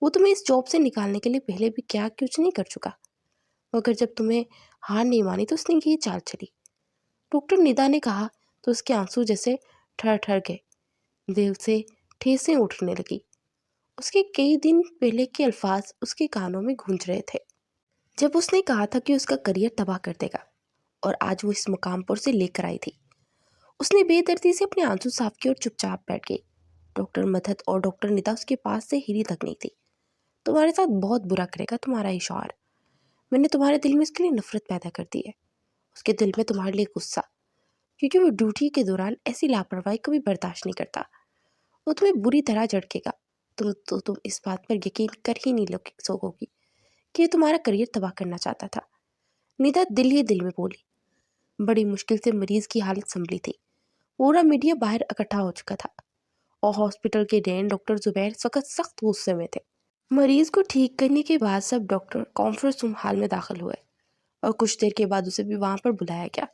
وہ تمہیں اس جاب سے نکالنے کے لیے پہلے بھی کیا کچھ نہیں کر چکا، مگر جب تمہیں ہار نہیں مانی تو اس نے یہ چال چلی۔ ڈاکٹر ندا نے کہا تو اس کے آنسو جیسے ٹھر ٹھر گئے، دل سے ٹھیسیں اٹھنے لگی۔ اس کے کئی دن پہلے کے الفاظ اس کے کانوں میں گونج رہے تھے جب اس نے کہا تھا کہ اس کا کریئر تباہ کر دے گا، اور آج وہ اس مقام پر اسے لے کر آئی تھی۔ اس نے بے دردی سے اپنے آنسو صاف کیے اور چپ چاپ بیٹھ گئی۔ ڈاکٹر مدد اور ڈاکٹر ندا اس کے پاس سے ہلی تک نہیں تھی۔ تمہارے ساتھ بہت برا کرے گا تمہارا یہ شوہر، میں نے تمہارے دل میں اس کے لیے نفرت پیدا کر دی ہے، اس کے دل میں تمہارے لیے غصہ، کیونکہ وہ ڈیوٹی کے دوران ایسی لاپرواہی کبھی برداشت نہیں کرتا۔ وہ تمہیں بری طرح جھڑکے گا، تم اس بات پر یقین کر ہی نہیں سکو گی کہ یہ تمہارا کریئر تباہ کرنا چاہتا تھا۔ ندا دل ہی دل میں بولی۔ بڑی مشکل سے مریض کی حالت سنبھلی تھی۔ پورا میڈیا باہر اکٹھا ہو چکا تھا اور ہاسپٹل کے ڈین ڈاکٹر زبیر اس وقت سخت غصے میں تھے۔ مریض کو ٹھیک کرنے کے بعد سب ڈاکٹر کانفرنس روم ہال میں داخل ہوئے اور کچھ دیر کے بعد اسے بھی وہاں پر بلایا گیا۔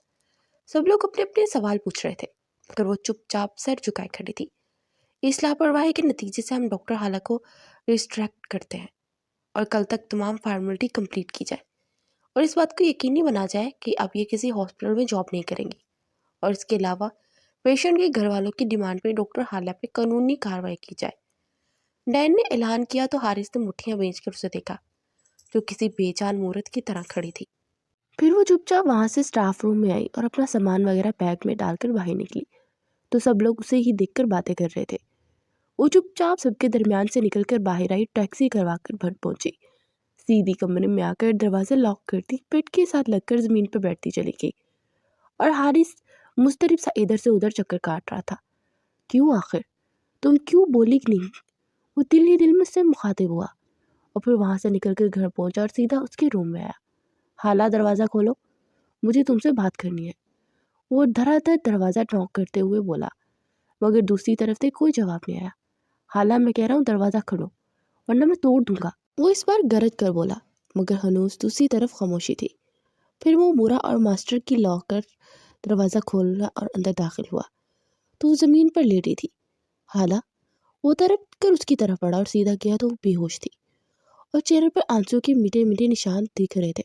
سب لوگ اپنے اپنے سوال پوچھ رہے تھے مگر وہ چپ چاپ سر جھکائے کھڑی تھی۔ اس لاپرواہی کے نتیجے سے ہم ڈاکٹر حالہ کو ریسٹریکٹ کرتے ہیں اور کل تک تمام فارمیلٹی کمپلیٹ کی جائے اور اس بات کو یقینی بنا جائے کہ اب یہ کسی ہاسپٹل میں جاب نہیں کریں گی، اور اس کے علاوہ پیشنٹ کے گھر والوں کی ڈیمانڈ پہ ڈاکٹر حالہ پہ قانونی کارروائی کی جائے۔ ڈین نے اعلان کیا تو حارث نے مٹھیاں بھیج کر اسے دیکھا جو کسی بے جان مورت کی طرح کھڑی تھی۔ پھر وہ چپ چاپ وہاں سے اسٹاف روم میں آئی اور اپنا سامان وغیرہ بیگ میں ڈال کر باہر نکلی تو سب لوگ اسے ہی دیکھ کر باتیں کر رہے تھے۔ وہ چپ چاپ سب کے درمیان سے نکل کر باہر آئی، ٹیکسی کروا کر گھر پہنچی، سیدھی کمرے میں آ کر دروازہ لاک کرتی پیٹ کے ساتھ لگ کر زمین پر بیٹھتی چلی گئی، اور حارث مضطرب سا ادھر سے ادھر چکر کاٹ رہا تھا۔ کیوں آخر تم کیوں بولی نہیں؟ وہ دل ہی دل میں سے مخاطب ہوا اور پھر وہاں سے نکل کر گھر پہنچا اور سیدھا اس کے روم میں آیا۔ حالہ دروازہ کھولو، مجھے تم سے بات کرنی ہے، وہ دھڑا دھڑ دروازہ ٹھونک کرتے ہوئے بولا، مگر دوسری طرف سے کوئی جواب نہیں آیا۔ حالہ میں کہہ رہا ہوں دروازہ کھولو ورنہ میں توڑ دوں گا، وہ اس بار گرج کر بولا، مگر ہنوز دوسری طرف خاموشی تھی۔ پھر وہ مورا اور ماسٹر کی لاک کر دروازہ کھولا اور اندر داخل ہوا تو وہ زمین پر لیٹی تھی۔ حالہ وہ تڑپ کر اس کی طرف پڑا اور سیدھا کیا تو وہ بے ہوش تھی اور چہرے پر آنسو کے میٹھے میٹھے نشان دکھ رہے تھے۔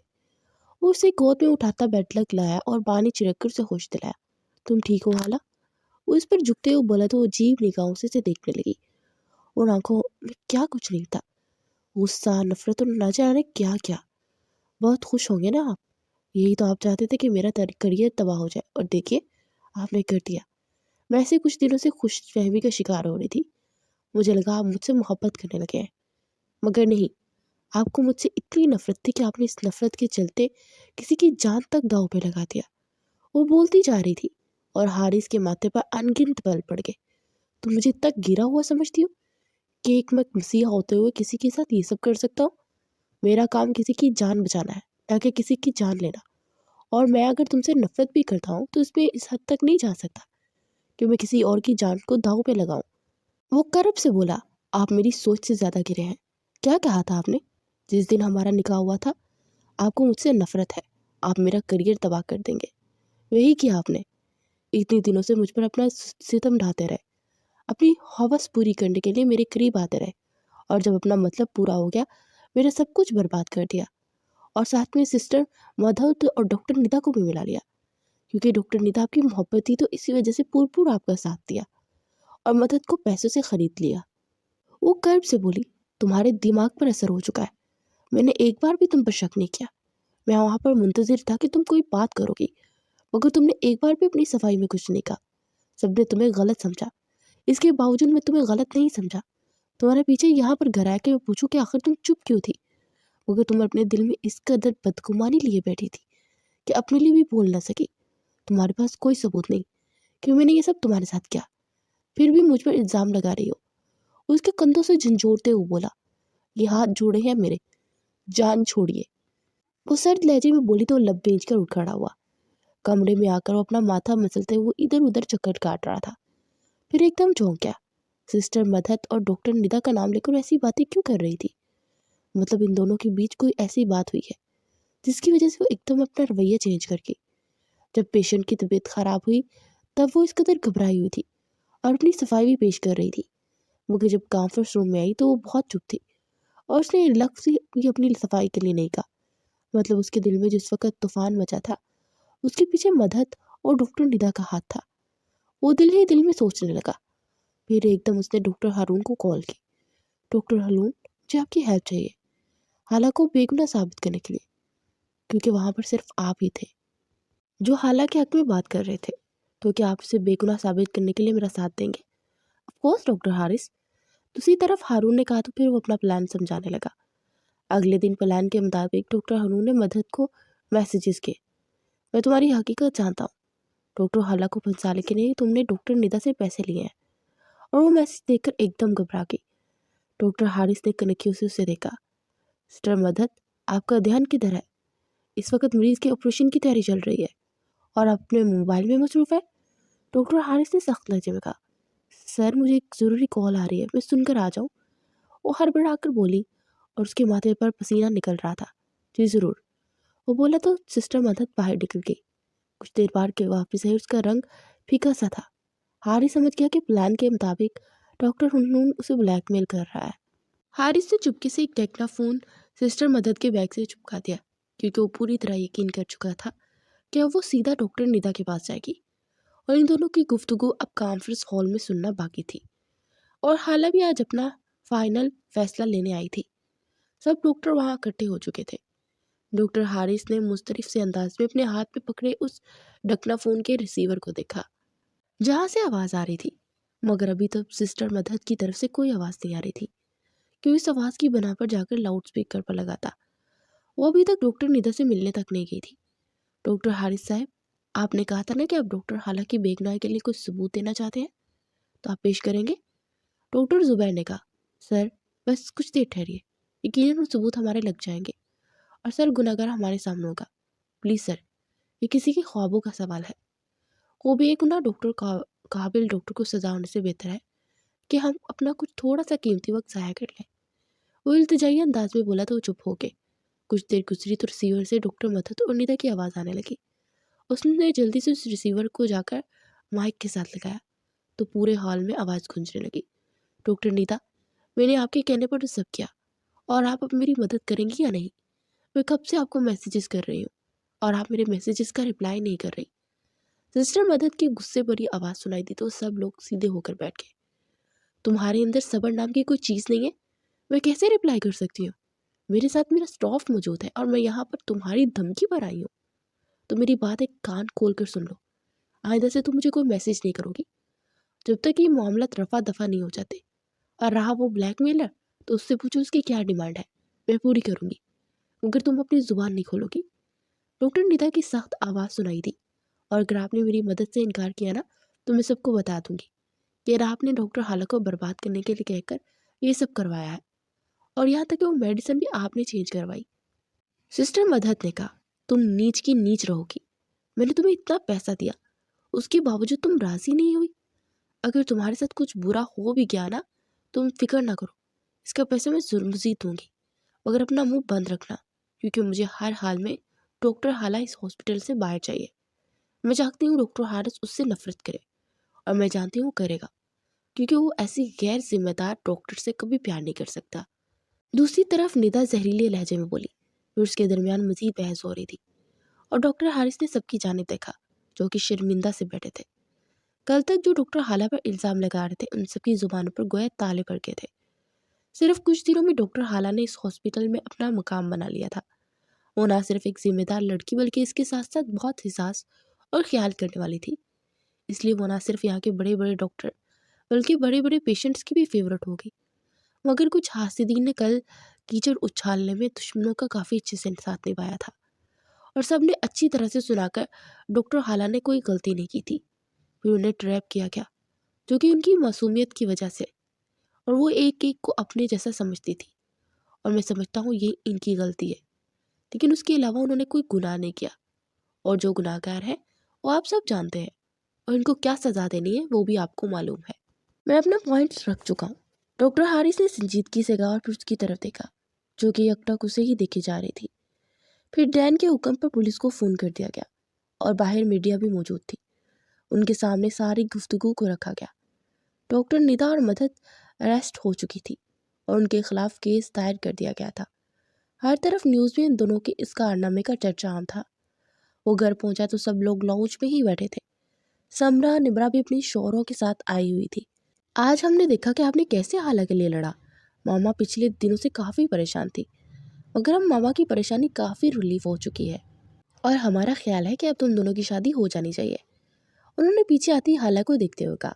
وہ اسے گود میں اٹھاتا بیڈ لگ لایا اور پانی چھڑک کر اسے ہوش دلایا۔ تم ٹھیک ہو حالہ؟ وہ اس پر جھکتے ہوئے بولا تو وہ عجیب نگاہوں سے اسے دیکھنے لگی اور آنکھوں میں کیا کچھ نہیں تھا، غصہ، نفرت اور نہ جانے کیا کیا۔ بہت خوش ہوں گے نا آپ، یہی تو آپ چاہتے تھے کہ میرا کریئر تباہ ہو جائے، اور دیکھیے آپ نے کر دیا۔ میں ایسے کچھ دنوں سے خوش فہمی کا شکار ہو رہی تھی، مجھے لگا آپ مجھ سے محبت کرنے لگے ہیں، مگر نہیں، آپ کو مجھ سے اتنی نفرت تھی کہ آپ نے اس نفرت کے چلتے کسی کی جان تک داؤ پہ لگا دیا۔ وہ بولتی جا رہی تھی اور حارث کے ماتھے پر انگنت بل پڑ گئے۔ تم مجھے تک گرا ہوا سمجھتی ہو کہ ایک میں مسیحا ہوتے ہوئے کسی کے ساتھ یہ سب کر سکتا ہوں؟ میرا کام کسی کی جان بچانا ہے، نہ کہ کسی کی جان لینا، اور میں اگر تم سے نفرت بھی کرتا ہوں تو اس میں اس حد تک نہیں جا سکتا کہ میں کسی اور کی جان کو داؤ پہ لگاؤں۔ وہ کرب سے بولا، آپ میری سوچ سے زیادہ گرے ہیں۔ کیا کہا تھا آپ نے جس دن ہمارا نکاح ہوا تھا؟ آپ کو مجھ سے نفرت ہے، آپ میرا کریئر تباہ کر دیں گے، وہی کیا آپ نے۔ اتنے دنوں سے مجھ پر اپنا ستم ڈھاتے رہے، اپنی ہوس پوری کرنے کے لیے میرے قریب آتے رہے، اور جب اپنا مطلب پورا ہو گیا میرا سب کچھ برباد کر دیا، اور ساتھ میں سسٹر مدھو اور ڈاکٹر ندا کو بھی ملا لیا، کیونکہ ڈاکٹر ندا آپ کی محبت تھی تو اسی وجہ سے پور آپ کا ساتھ دیا اور مدد کو پیسوں سے خرید لیا۔ وہ کرب سے بولی، تمہارے دماغ پر اثر ہو چکا ہے، میں نے ایک بار بھی تم پر شک نہیں کیا، میں وہاں پر منتظر تھا کہ تم کوئی بات کرو گی، مگر تم نے ایک بار بھی اپنی صفائی میں کچھ نہیں کہا، سب نے تمہیں غلط سمجھا، اس کے باوجود میں تمہیں غلط نہیں سمجھا، تمہارے پیچھے یہاں پر گھر آیا کہ میں پوچھوں کہ آخر تم چپ کیوں تھی، مگر تم اپنے دل میں اس قدر بدگمانی لیے بیٹھی تھی कि अपने लिए भी बोल ना सकी। तुम्हारे पास कोई सबूत नहीं कि मैंने ये सब तुम्हारे साथ किया, फिर भी मुझ पर इल्ज़ाम लगा रही हो। उसके कंधों से झंझोड़ते हुए बोला, ये हाथ जोड़े हैं मेरे, जान छोड़िए। वो सर्द लहजे में बोली तो लब बेच कर उठ खड़ा हुआ। कमरे में आकर वो अपना माथा मसलते हुए इधर उधर चक्कर काट रहा था। फिर एकदम चौंक गया। सिस्टर मदत और डॉक्टर निदा का नाम लेकर ऐसी बातें क्यों कर रही थी? मतलब इन दोनों के बीच कोई ऐसी बात हुई है जिसकी वजह से वो एकदम अपना रवैया चेंज करके, जब पेशेंट की तबीयत खराब हुई तब वो इस कदर घबराई हुई थी और अपनी सफाई भी पेश कर रही थी। मगर जब कॉन्फ्रेंस रूम में आई तो वो बहुत चुप थी और उसने लफ्ज़ भी अपनी सफाई के लिए नहीं कहा। मतलब उसके दिल में जिस वक्त तूफान मचा था, उसके पीछे मदद और डॉक्टर निदा का हाथ था। वो दिल ही दिल में सोचने लगा। फिर एकदम उसने डॉक्टर हारून को कॉल की। डॉक्टर हारून, मुझे आपकी हेल्प चाहिए, हालांकि को बेगुनाह साबित करने के लिए, क्योंकि वहाँ पर सिर्फ आप ही थे जो हाला के हक में बात कर रहे थे। तो क्या आप उसे बेगुनाह साबित करने के लिए मेरा साथ देंगे? ऑफ कोर्स डॉक्टर हारिस, दूसरी तरफ हारून ने कहा। तो फिर वो अपना प्लान समझाने लगा। अगले दिन प्लान के मुताबिक डॉक्टर हारून ने मदद को मैसेजेस किए। मैं तुम्हारी हकीकत जानता हूँ। डॉक्टर हाला को फंसाने के लिए तुमने डॉक्टर निदा से पैसे लिए हैं। और वो मैसेज देखकर एकदम घबरा गई। डॉक्टर हारिस ने कनखियों से उसे देखा। सिस्टर मदद, आपका ध्यान किधर है? इस वक्त मरीज के ऑपरेशन की तैयारी चल रही है और आप अपने मोबाइल में मसरूफ़ है। डॉक्टर हारिस ने सख्त लहजे में कहा, सर मुझे एक ज़रूरी कॉल आ रही है, मैं सुनकर आ जाऊँ? वो हड़बड़ा कर बोली और उसके माथे पर पसीना निकल रहा था। जी ज़रूर, वो बोला तो सिस्टर मदद बाहर निकल गई। कुछ देर बाद के वापस आई, उसका रंग फीका सा था। हारिस समझ गया कि प्लान के मुताबिक डॉक्टर हुनून उसे ब्लैकमेल कर रहा है। हारिस ने चुपके से एक टेक्नाफोन सिस्टर मदद के बैग से चिपका दिया, क्योंकि वो पूरी तरह यकीन कर चुका था कि अब वो सीधा डॉक्टर निदा के पास जाएगी और इन दोनों की गुफ्तगू अब कॉन्फ्रेंस हॉल में सुनना बाकी थी। और हाला भी आज अपना फाइनल फैसला लेने आई थी। सब डॉक्टर वहाँ इकट्ठे हो चुके थे। डॉक्टर हारिस ने मुस्तरिफ से अंदाज में अपने हाथ में पकड़े उस ढकना के रिसीवर को देखा जहाँ से आवाज़ आ रही थी, मगर अभी तक सिस्टर मदद की तरफ से कोई आवाज़ नहीं आ रही थी, क्योंकि इस आवाज़ की बना पर जाकर लाउड स्पीकर पर लगा था। वो अभी तक डॉक्टर निदा से मिलने तक नहीं गई थी। डॉक्टर हारिस साहब, आपने कहा था ना कि आप डॉक्टर हाला की बेगुनाही के लिए कुछ सबूत देना चाहते हैं, तो आप पेश करेंगे? डॉक्टर जुबैर ने कहा, सर बस कुछ देर ठहरिए, यकीनन वो सबूत हमारे लग जाएंगे और सर गुनाहगार हमारे सामने होगा। प्लीज़ सर, ये किसी के ख्वाबों का सवाल है। वो भी एक ना डॉक्टर का काबिल डॉक्टर को सजा होने से बेहतर है कि हम अपना कुछ थोड़ा सा कीमती वक्त ज़ाया कर लें। वो इल्तिजाई अंदाज में बोला तो वो चुप हो गए। कुछ देर गुजरी तो रिसीवर से डॉक्टर मदद और निदा की आवाज़ आने लगी। उसने जल्दी से उस रिसीवर को जाकर माइक के साथ लगाया तो पूरे हॉल में आवाज़ गूंजने लगी। डॉक्टर निदा, मैंने आपके कहने पर तो सब किया और आप अब मेरी मदद करेंगी या नहीं? मैं कब से आपको मैसेजेस कर रही हूँ और आप मेरे मैसेजेस का रिप्लाई नहीं कर रही। सिस्टर मदद की गुस्से भरी आवाज़ सुनाई दी तो सब लोग सीधे होकर बैठ गए। तुम्हारे अंदर सब्र नाम की कोई चीज़ नहीं है? मैं कैसे रिप्लाई कर सकती हूँ? मेरे साथ मेरा स्टाफ मौजूद है और मैं यहाँ पर तुम्हारी धमकी पर आई हूँ। तो मेरी बात एक कान खोल कर सुन लो। आइंदा से तुम मुझे कोई मैसेज नहीं करोगी जब तक ये मामला रफा दफा नहीं हो जाते। और रहा वो ब्लैकमेलर, तो उससे पूछो उसकी क्या डिमांड है, मैं पूरी करूँगी, मगर तुम अपनी ज़ुबान नहीं खोलोगी। डॉक्टर निदा की सख्त आवाज़ सुनाई दी, और अगर आपने मेरी मदद से इनकार किया ना तो मैं सबको बता दूंगी कि आपने डॉक्टर हाला को बर्बाद करने के लिए कहकर ये सब करवाया है, और यहाँ तक कि वो मेडिसिन भी आपने चेंज करवाई। सिस्टर मदद ने कहा, तुम नीच की नीच रहोगी। मैंने तुम्हें इतना पैसा दिया, उसके बावजूद तुम राज़ी नहीं हुई। अगर तुम्हारे साथ कुछ बुरा हो भी गया ना, तुम फिक्र ना करो, इसका पैसा मैं ज़रूर मज़ीद दूंगी, मगर अपना मुंह बंद रखना, क्योंकि मुझे हर हाल में डॉक्टर हाला इस हॉस्पिटल से बाहर चाहिए। मैं चाहती हूँ डॉक्टर हारिस उससे नफरत करे, और मैं जानती हूँ वो करेगा, क्योंकि वो ऐसी गैर जिम्मेदार डॉक्टर से कभी प्यार नहीं कर सकता। दूसरी तरफ निदा जहरीले लहजे में बोली। फिर उसके दरमियान मजीद बहस हो रही थी और डॉक्टर हारिस ने सबकी जानिब देखा, जो कि शर्मिंदा से बैठे थे। कल तक जो डॉक्टर हाला पर इल्ज़ाम लगा रहे थे उन सबकी ज़ुबानों पर गोया ताले पड़ गए थे। सिर्फ कुछ दिनों में डॉक्टर हाला ने इस हॉस्पिटल में अपना मकाम बना लिया था। वो ना सिर्फ एक जिम्मेदार लड़की बल्कि इसके साथ साथ बहुत हिसास और ख्याल करने वाली थी। इसलिए वो ना सिर्फ यहाँ के बड़े बड़े डॉक्टर बल्कि बड़े बड़े पेशेंट्स की भी फेवरेट हो गई। मगर कुछ हासिदीन ने कल कीचड़ उछालने में दुश्मनों का काफ़ी अच्छे से साथ निभाया था, اور سب نے اچھی طرح سے سنا کر ڈاکٹر حالہ نے کوئی غلطی نہیں کی تھی، پھر انہیں ٹریپ کیا گیا، جو کہ ان کی معصومیت کی وجہ سے، اور وہ ایک ایک کو اپنے جیسا سمجھتی تھی، اور میں سمجھتا ہوں یہ ان کی غلطی ہے، لیکن اس کے علاوہ انہوں نے کوئی گناہ نہیں کیا، اور جو گناہ گار ہیں وہ آپ سب جانتے ہیں، اور ان کو کیا سزا دینی ہے وہ بھی آپ کو معلوم ہے۔ میں اپنا پوائنٹس رکھ چکا ہوں۔ ڈاکٹر حارث نے سنجیدگی سے کہا اور پھر اس کی طرف دیکھا، جو کہ یکٹک اسے ہی دیکھی جا رہی تھی۔ پھر ڈین کے حکم پر پولیس کو فون کر دیا گیا، اور باہر میڈیا بھی موجود تھی۔ ان کے سامنے ساری گفتگو کو رکھا گیا۔ ڈاکٹر ندا اور مدد اریسٹ ہو چکی تھی، اور ان کے خلاف کیس دائر کر دیا گیا تھا۔ ہر طرف نیوز میں ان دونوں کے اس کارنامے کا چرچا عام تھا۔ وہ گھر پہنچا تو سب لوگ لاؤنج میں ہی بیٹھے تھے۔ سمرا نمرا بھی اپنی شوہروں کے ساتھ آئی ہوئی تھی۔ آج ہم نے دیکھا کہ آپ نے کیسے حالہ کے لیے لڑا۔ ماما پچھلے دنوں سے کافی پریشان تھی، مگر اب ماما کی پریشانی کافی ریلیف ہو چکی ہے، اور ہمارا خیال ہے کہ اب تم دونوں کی شادی ہو جانی چاہیے۔ انہوں نے پیچھے آتی حالہ کو دیکھتے ہوئے کہا،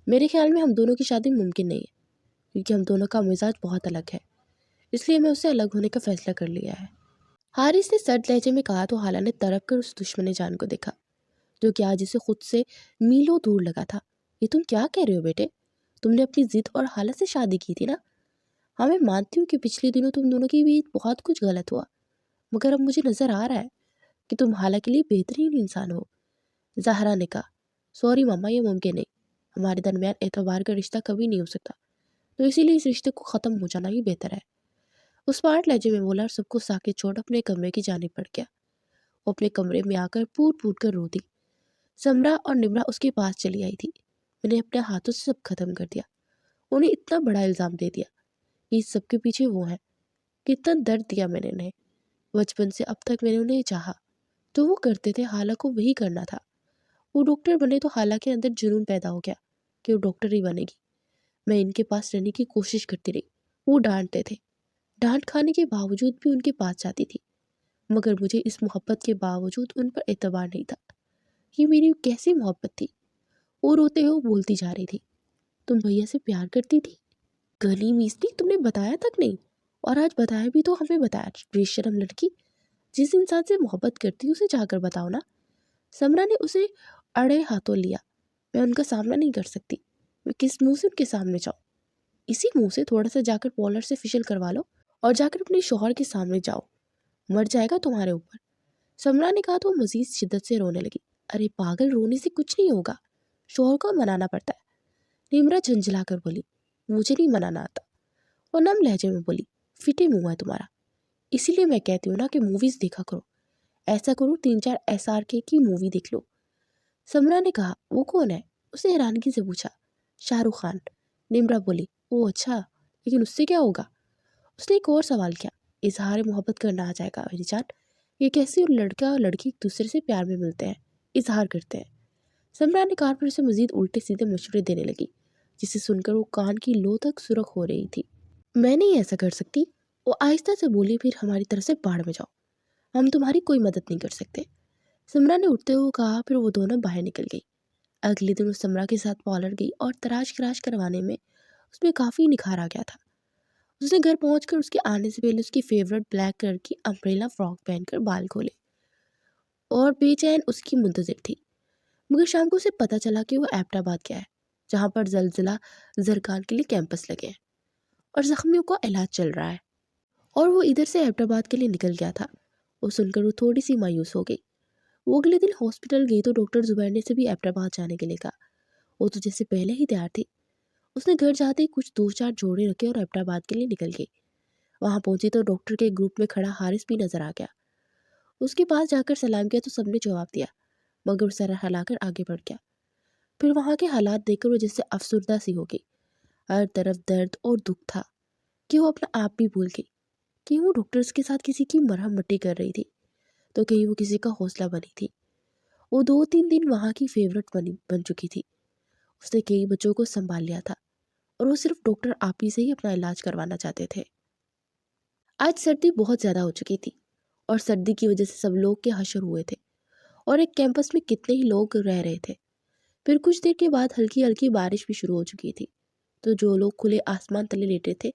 میرے خیال میں ہم دونوں کی شادی ممکن نہیں ہے، کیونکہ ہم دونوں کا مزاج بہت الگ ہے، اس لیے میں اس سے الگ ہونے کا فیصلہ کر لیا ہے۔ حارث نے سرد لہجے میں کہا تو حالہ نے تڑپ کر اس دشمن جان کو دیکھا، جو کہ آج اسے خود سے میلوں دور لگا تھا۔ یہ تم کیا کہہ رہے ہو بیٹے؟ تم نے اپنی ضد اور حالت سے شادی کی تھی نا؟ ہاں میں مانتی ہوں کہ پچھلے دنوں تم دونوں کی بھی بہت کچھ غلط ہوا، مگر اب مجھے نظر آ رہا ہے کہ تم حالہ کے لیے بہترین انسان ہو۔ زہرا نے کہا، سوری ماما، یہ ممکن نہیں، ہمارے درمیان اعتبار کا رشتہ کبھی نہیں ہو سکتا، تو اسی لیے اس رشتے کو ختم ہو جانا ہی بہتر ہے۔ اس پارٹ لہجے میں بولا اور سب کو ساکت چھوڑ اپنے کمرے کی جانب بڑھ گیا۔ وہ اپنے کمرے میں آ کر پوٹ پوٹ کر رو دی۔ سمرا اور نمرا اس کے پاس چلی آئی تھی۔ میں نے اپنے ہاتھوں سے سب ختم کر دیا، انہیں اتنا بڑا الزام دے دیا کہ اس سب کے پیچھے وہ ہیں۔ کتنا درد دیا میں نے انہیں، بچپن سے اب تک میں نے انہیں چاہا، تو وہ کرتے تھے، حالہ کو وہی کرنا تھا۔ وہ ڈاکٹر بنے تو حالہ کے اندر جنون پیدا ہو گیا کہ وہ ڈاکٹر ہی بنے گی۔ میں ان کے پاس رہنے کی کوشش کرتی رہی، وہ ڈانٹتے تھے، ڈانٹ کھانے کے باوجود بھی ان کے پاس جاتی تھی، مگر مجھے اس محبت کے باوجود ان پر اعتبار نہیں تھا۔ یہ میری کیسی محبت تھی؟ وہ روتے ہوئے بولتی جا رہی تھی، تم بھیا سے پیار کرتی تھی؟ گلی میسنی، تم نے بتایا تک نہیں، اور آج بتایا بھی تو ہمیں بتایا، بے شرم لڑکی، جس انسان سے محبت کرتی اسے جا کر بتاؤ نا۔ سمرا نے اسے اڑے ہاتھوں لیا، میں ان کا سامنا نہیں کر سکتی، میں کس منہ سے ان کے سامنے جاؤں؟ اسی منہ سے تھوڑا سا جا کر پارلر سے فیشل کروا لو، اور جا کر اپنے شوہر کے سامنے جاؤ، مر جائے گا تمہارے اوپر۔ سمرا نے کہا تو وہ مزید شدت سے رونے لگی۔ ارے پاگل، رونے سے کچھ نہیں ہوگا، شوہر کو منانا پڑتا ہے۔ نمرا جھنجھلا کر بولی، مجھے نہیں منانا آتا۔ اور نم لہجے میں بولی، فٹے منہ ہے تمہارا، اسی لیے میں کہتی ہوں نا کہ موویز دیکھا کرو، ایسا کرو 3-4 SRK کی مووی دیکھ لو۔ سمرا نے کہا، وہ کون ہے؟ اسے حیرانگی سے پوچھا۔ شاہ رخ خان۔ نمرا بولی، او اچھا، لیکن اس سے کیا ہوگا؟ اس نے ایک اور سوال کیا۔ اظہار محبت کرنا آ جائے گا میری جان، یہ کیسے لڑکا اور لڑکی ایک دوسرے سے پیار میں ملتے ہیں، اظہار کرتے ہیں۔ سمرا نے کہا، پھر اسے مزید الٹے سیدھے مشورے دینے لگی، جسے سن کر وہ کان کی لو تک سرخ ہو رہی تھی۔ میں نہیں ایسا کر سکتی، وہ آہستہ سے بولی، پھر ہماری طرف سے باڑ میں جاؤ، ہم تمہاری کوئی مدد نہیں کر سکتے۔ سمرا نے اٹھتے ہوئے کہا، پھر وہ دونوں باہر نکل گئی۔ اگلے دن وہ سمرا کے ساتھ پارلر گئی اور تراش کراش کروانے میں اس میں کافی نکھار آ گیا تھا۔ اس نے گھر پہنچ کر اس کے آنے سے پہلے اس کی فیورٹ بلیک کلر کی امبریلا فراک پہن کر بال کھولے اور بے چین اس کی منتظر تھی، مگر شام کو اسے پتہ چلا کہ وہ ایبٹ آباد گیا ہے، جہاں پر زلزلہ زرکان کے لیے کیمپس لگے ہیں اور زخمیوں کا علاج چل رہا ہے، اور وہ ادھر سے ایبٹ آباد کے لیے نکل گیا تھا۔ وہ سن کر وہ تھوڑی سی مایوس ہو گئی۔ وہ اگلے دن ہاسپٹل گئی تو ڈاکٹر زبیر نے سے بھی ایبٹ آباد جانے کے لیے کہا۔ وہ تو جیسے پہلے ہی تیار تھی۔ اس نے گھر جاتے ہی کچھ 2-4 جوڑے رکھے اور ایبٹ آباد کے لیے نکل گئی۔ وہاں پہنچی تو ڈاکٹر کے گروپ میں کھڑا حارث بھی نظر آ گیا۔ اس کے پاس جا کر سلام کیا تو سب نے جواب دیا، مگر سر ہلا کر آگے بڑھ گیا۔ پھر وہاں کے حالات دیکھ کر وہ جیسے افسردہ سی ہو گئی۔ ہر طرف درد اور دکھ تھا کہ وہ اپنا آپ بھی بھول گئی، کہ وہ ڈاکٹرز کے ساتھ کسی کی مرہم مٹی کر رہی تھی تو کہیں وہ کسی کا حوصلہ بنی تھی۔ وہ 2-3 دن وہاں کی فیورٹ بن چکی تھی۔ اس نے کئی بچوں کو سنبھال لیا تھا اور وہ صرف ڈاکٹر آپی سے ہی اپنا علاج کروانا چاہتے تھے۔ آج سردی بہت زیادہ ہو چکی تھی اور سردی کی وجہ سے سب لوگ کے حشر ہوئے تھے اور ایک کیمپس میں کتنے ہی لوگ رہ رہے تھے۔ پھر کچھ دیر کے بعد ہلکی ہلکی بارش بھی شروع ہو چکی تھی، تو جو لوگ کھلے آسمان تلے لیٹے تھے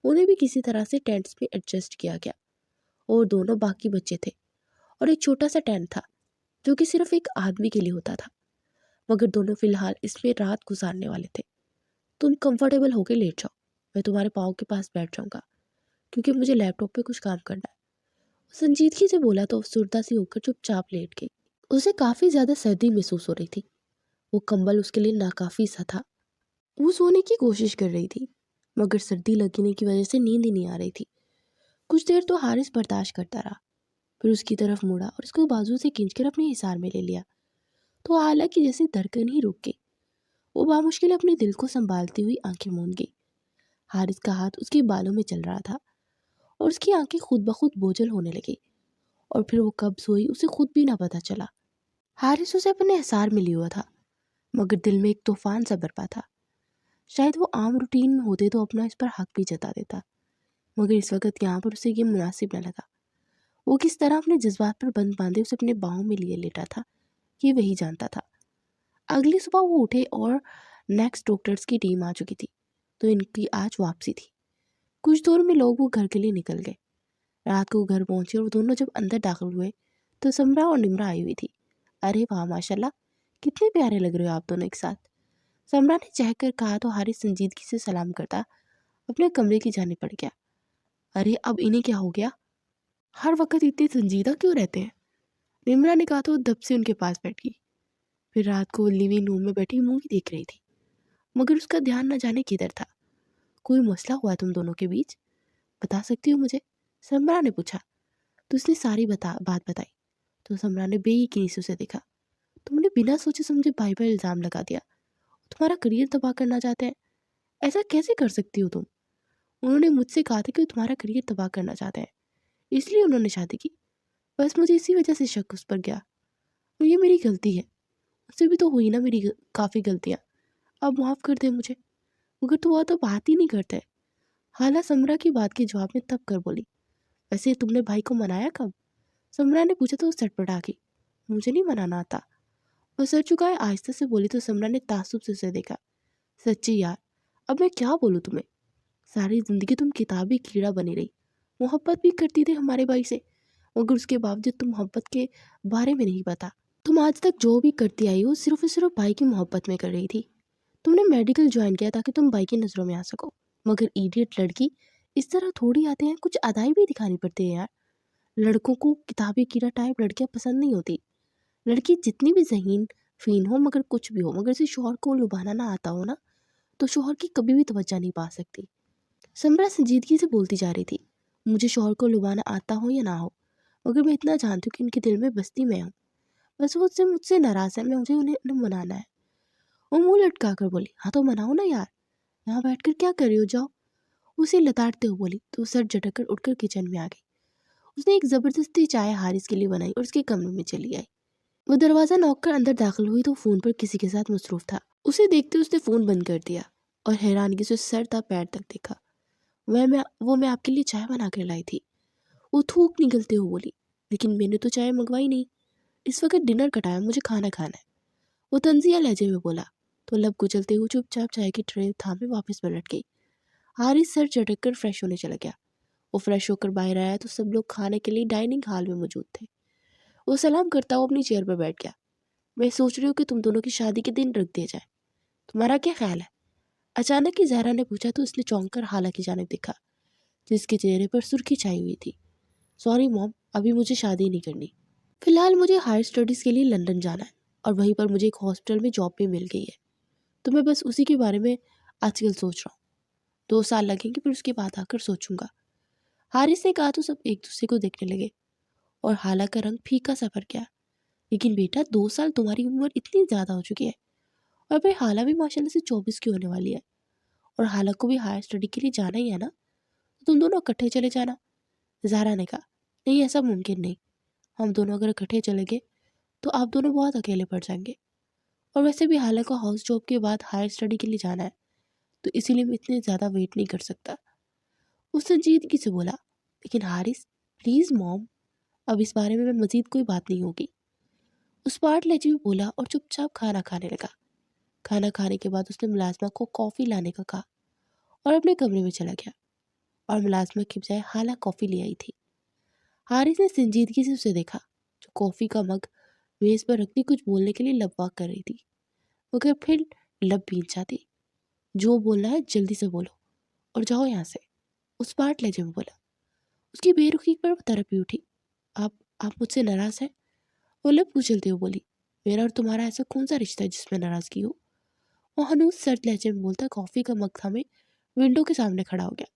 انہیں بھی کسی طرح سے ٹینٹس میں ایڈجسٹ کیا گیا، اور دونوں باقی بچے تھے और एक छोटा सा टेंट था जो कि सिर्फ एक आदमी के लिए होता था, मगर दोनों फिलहाल इसमें रात गुजारने वाले थे। तुम कंफर्टेबल होके लेट जाओ, मैं तुम्हारे पाँव के पास बैठ जाऊंगा क्योंकि मुझे लैपटॉप पे कुछ काम करना है। संजीदगी से बोला तो अफसरदा सी होकर चुपचाप लेट गई। उसे काफ़ी ज़्यादा सर्दी महसूस हो रही थी। वो कंबल उसके लिए नाकाफ़ी सा था। वो सोने की कोशिश कर रही थी मगर सर्दी लगने की वजह से नींद ही नहीं आ रही थी। कुछ देर तो हारिस बर्दाश्त करता रहा, फिर उसकी तरफ मुड़ा और उसको बाजू से खींचकर अपने हिसार में ले लिया। तो हालांकि जैसे धड़कन ही रुक गई। वो बामुश्किल अपने दिल को संभालती हुई आंखें मूंद गई। हारिस का हाथ उसके बालों में चल रहा था और उसकी आंखें खुद ब खुद बोझल होने लगी। और फिर वो कब सोई उसे खुद भी ना पता चला। हारिस उसे अपने हिसार में लिया हुआ था मगर दिल में एक तूफान सा बरपा था। शायद वो आम रूटीन में होते तो अपना इस पर हक भी जता देता, मगर इस वक्त यहाँ पर उसे ये मुनासिब न लगा। वो किस तरह अपने जज्बात पर बंद बांधे उसे अपने बाहों में लिए लेटा था ये वही जानता था। अगली सुबह वो उठे और नेक्स्ट डॉक्टर्स की टीम आ चुकी थी, तो इनकी आज वापसी थी। कुछ दूर में लोग वो घर के लिए निकल गए। रात को घर पहुंचे और वो दोनों जब अंदर दाखिल हुए तो समरा और निमरा आई हुई थी। अरे वाह माशाल्लाह, कितने प्यारे लग रहे हो आप दोनों एक साथ, समरा ने चहकर कहा तो हारिस संजीदगी से सलाम करता अपने कमरे की जाने पड़ गया। अरे अब इन्हें क्या हो गया, हर वक्त इतने संजीदा क्यों रहते हैं, निमरा ने कहा तो दब से उनके पास बैठ गई। फिर रात को लिविंग रूम में बैठी मूवी देख रही थी मगर उसका ध्यान न जाने किधर था। कोई मसला हुआ तुम दोनों के बीच, बता सकती हो मुझे, समरा ने पूछा। तो उसने सारी बात बताई। तो समरा ने बेयकीनी से उसे देखा। तुमने बिना सोचे समझे भाई पर इल्ज़ाम लगा दिया, तुम्हारा करियर तबाह करना चाहते हैं, ऐसा कैसे कर सकती हो तुम। उन्होंने मुझसे कहा था कि वो तुम्हारा करियर तबाह करना चाहते हैं, इसलिए उन्होंने शादी की। बस मुझे इसी वजह से शक उस पर गया और ये मेरी गलती है। उससे भी तो हुई ना मेरी काफ़ी गलतियाँ, अब माफ़ कर दे मुझे। मगर तो वह तो बात ही नहीं करते। हाला समरा की बात के जवाब में तब कर बोली, वैसे तुमने भाई को मनाया कब, समरा ने पूछा तो वो सटपटा गई। मुझे नहीं मनाना आता, वो सर चुकाए आहिस्ता से बोली। तो समरा ने तासुब से उसे देखा। सच्ची यार, अब मैं क्या बोलूँ तुम्हें, सारी जिंदगी तुम किताबी कीड़ा बनी रही, मोहब्बत भी करती थी हमारे भाई से, मगर उसके बावजूद तुम मोहब्बत के बारे में नहीं पता। तुम आज तक जो भी करती आई हो सिर्फ और सिर्फ भाई की मोहब्बत में कर रही थी। तुमने मेडिकल ज्वाइन किया ताकि तुम भाई की नज़रों में आ सको, मगर इडियट लड़की इस तरह थोड़ी आते हैं, कुछ अदाई भी दिखानी पड़ती है यार। लड़कों को किताबी कीड़ा टाइप लड़कियां पसंद नहीं होती। लड़की जितनी भी ज़हीन फ़ीन हो, मगर कुछ भी हो, मगर से शौहर को लुभाना ना आता हो ना, तो शौहर की कभी भी तवज्जो नहीं पा सकती। समरा संजीदगी से बोलती जा रही थी। मुझे शौहर को लुभाना आता हो या ना हो, मगर मैं इतना जानती हूँ कि उनके दिल में बस्ती मैं हूँ। बस वो मुझसे मुझसे नाराज़ है, मैं मुझे उन्हें मनाना है। वो मुंह लटका कर बोली, हाँ तो मनाओ ना यार, यहाँ बैठकर क्या कर रही हो, जाओ। उसे लताड़ते हुए बोली तो सर झटक कर उठकर किचन में आ गई। उसने एक ज़बरदस्ती चाय हारिस के लिए बनाई और उसके कमरे में चली आई। वो दरवाज़ा नॉक कर अंदर दाखिल हुई तो फ़ोन पर किसी के साथ मसरूफ़ था। उसे देखते उसने फ़ोन बंद कर दिया और हैरानगी से सर था पैर तक देखा। वो मैं आपके लिए चाय बना कर लाई थी, वो थूक निकलते हुए बोली। लेकिन मैंने तो चाय मंगवाई नहीं, इस वक्त डिनर का टाइम, मुझे खाना खाना है, वो तंजिया लहजे में बोला। तो लब कुचलते हुए चुपचाप चाय की ट्रे थामे वापस पलट गई। हारिस सर झटक कर फ्रेश होने चला गया। वो फ्रेश होकर बाहर आया तो सब लोग खाने के लिए डाइनिंग हॉल में मौजूद थे। वो सलाम करता हुआ अपनी चेयर पर बैठ गया। मैं सोच रही हूँ कि तुम दोनों की शादी के दिन रख दिया जाए, तुम्हारा क्या ख्याल है, अचानक ही जहरा ने पूछा। तो उसने चौंक कर हाला की जानिब देखा जिसके चेहरे पर सुर्खी छाई हुई थी। सॉरी मॉम, अभी मुझे शादी नहीं करनी, फिलहाल मुझे हायर स्टडीज़ के लिए लंदन जाना है और वहीं पर मुझे एक हॉस्पिटल में जॉब भी मिल गई है, तो मैं बस उसी के बारे में आजकल सोच रहा हूँ। 2 साल लगेंगे, फिर उसके बाद आकर सोचूंगा। हारिस ने कहा तो सब एक दूसरे को देखने लगे और हाला का रंग फीका सा पड़ गया। लेकिन बेटा 2 साल, तुम्हारी उम्र इतनी ज़्यादा हो चुकी है, और भाई हाला भी माशाल्लाह से 24 की होने वाली है, और हाला को भी हायर स्टडी के लिए जाना ही है ना, तो तुम दोनों इकट्ठे चले जाना। ज़ारा ने कहा, नहीं ऐसा मुमकिन नहीं, हम दोनों अगर इकट्ठे चले गए तो आप दोनों बहुत अकेले पड़ जाएंगे, और वैसे भी हाला को हाउस जॉब के बाद हायर स्टडी के लिए जाना है, तो इसीलिए मैं इतने ज़्यादा वेट नहीं कर सकता। उसने संजीदगी से बोला। लेकिन हारिस प्लीज़ मॉम, अब इस बारे में मज़ीद कोई बात नहीं होगी, उस पार्ट लहजे में बोला और चुपचाप खाना खाने लगा। खाना खाने के बाद उसने मुलाजमा को कॉफ़ी लाने का कहा और अपने कमरे में चला गया, और मुलाजमा की बजाय हाला कॉफ़ी ले आई थी। हारिस ने संजीदगी से उसे देखा। کافی کا مگ میز پر رکھتی کچھ بولنے کے لیے لب واک کر رہی تھی، مگر پھر لب بھیگ جاتی۔ جو بولنا ہے جلدی سے بولو اور جاؤ یہاں سے، اس پارٹ لہجے میں بولا۔ اس کی بے رخی پر وہ تڑپی اٹھی۔ آپ آپ مجھ سے ناراض ہیں؟ وہ لب کچلتے ہوئے بولی۔ میرا اور تمہارا ایسا کون سا رشتہ ہے جس میں ناراضگی ہو؟ وہ ہنوز سرد لہجے میں بولتا کافی کا مگ تھامے ونڈو کے سامنے کھڑا ہو گیا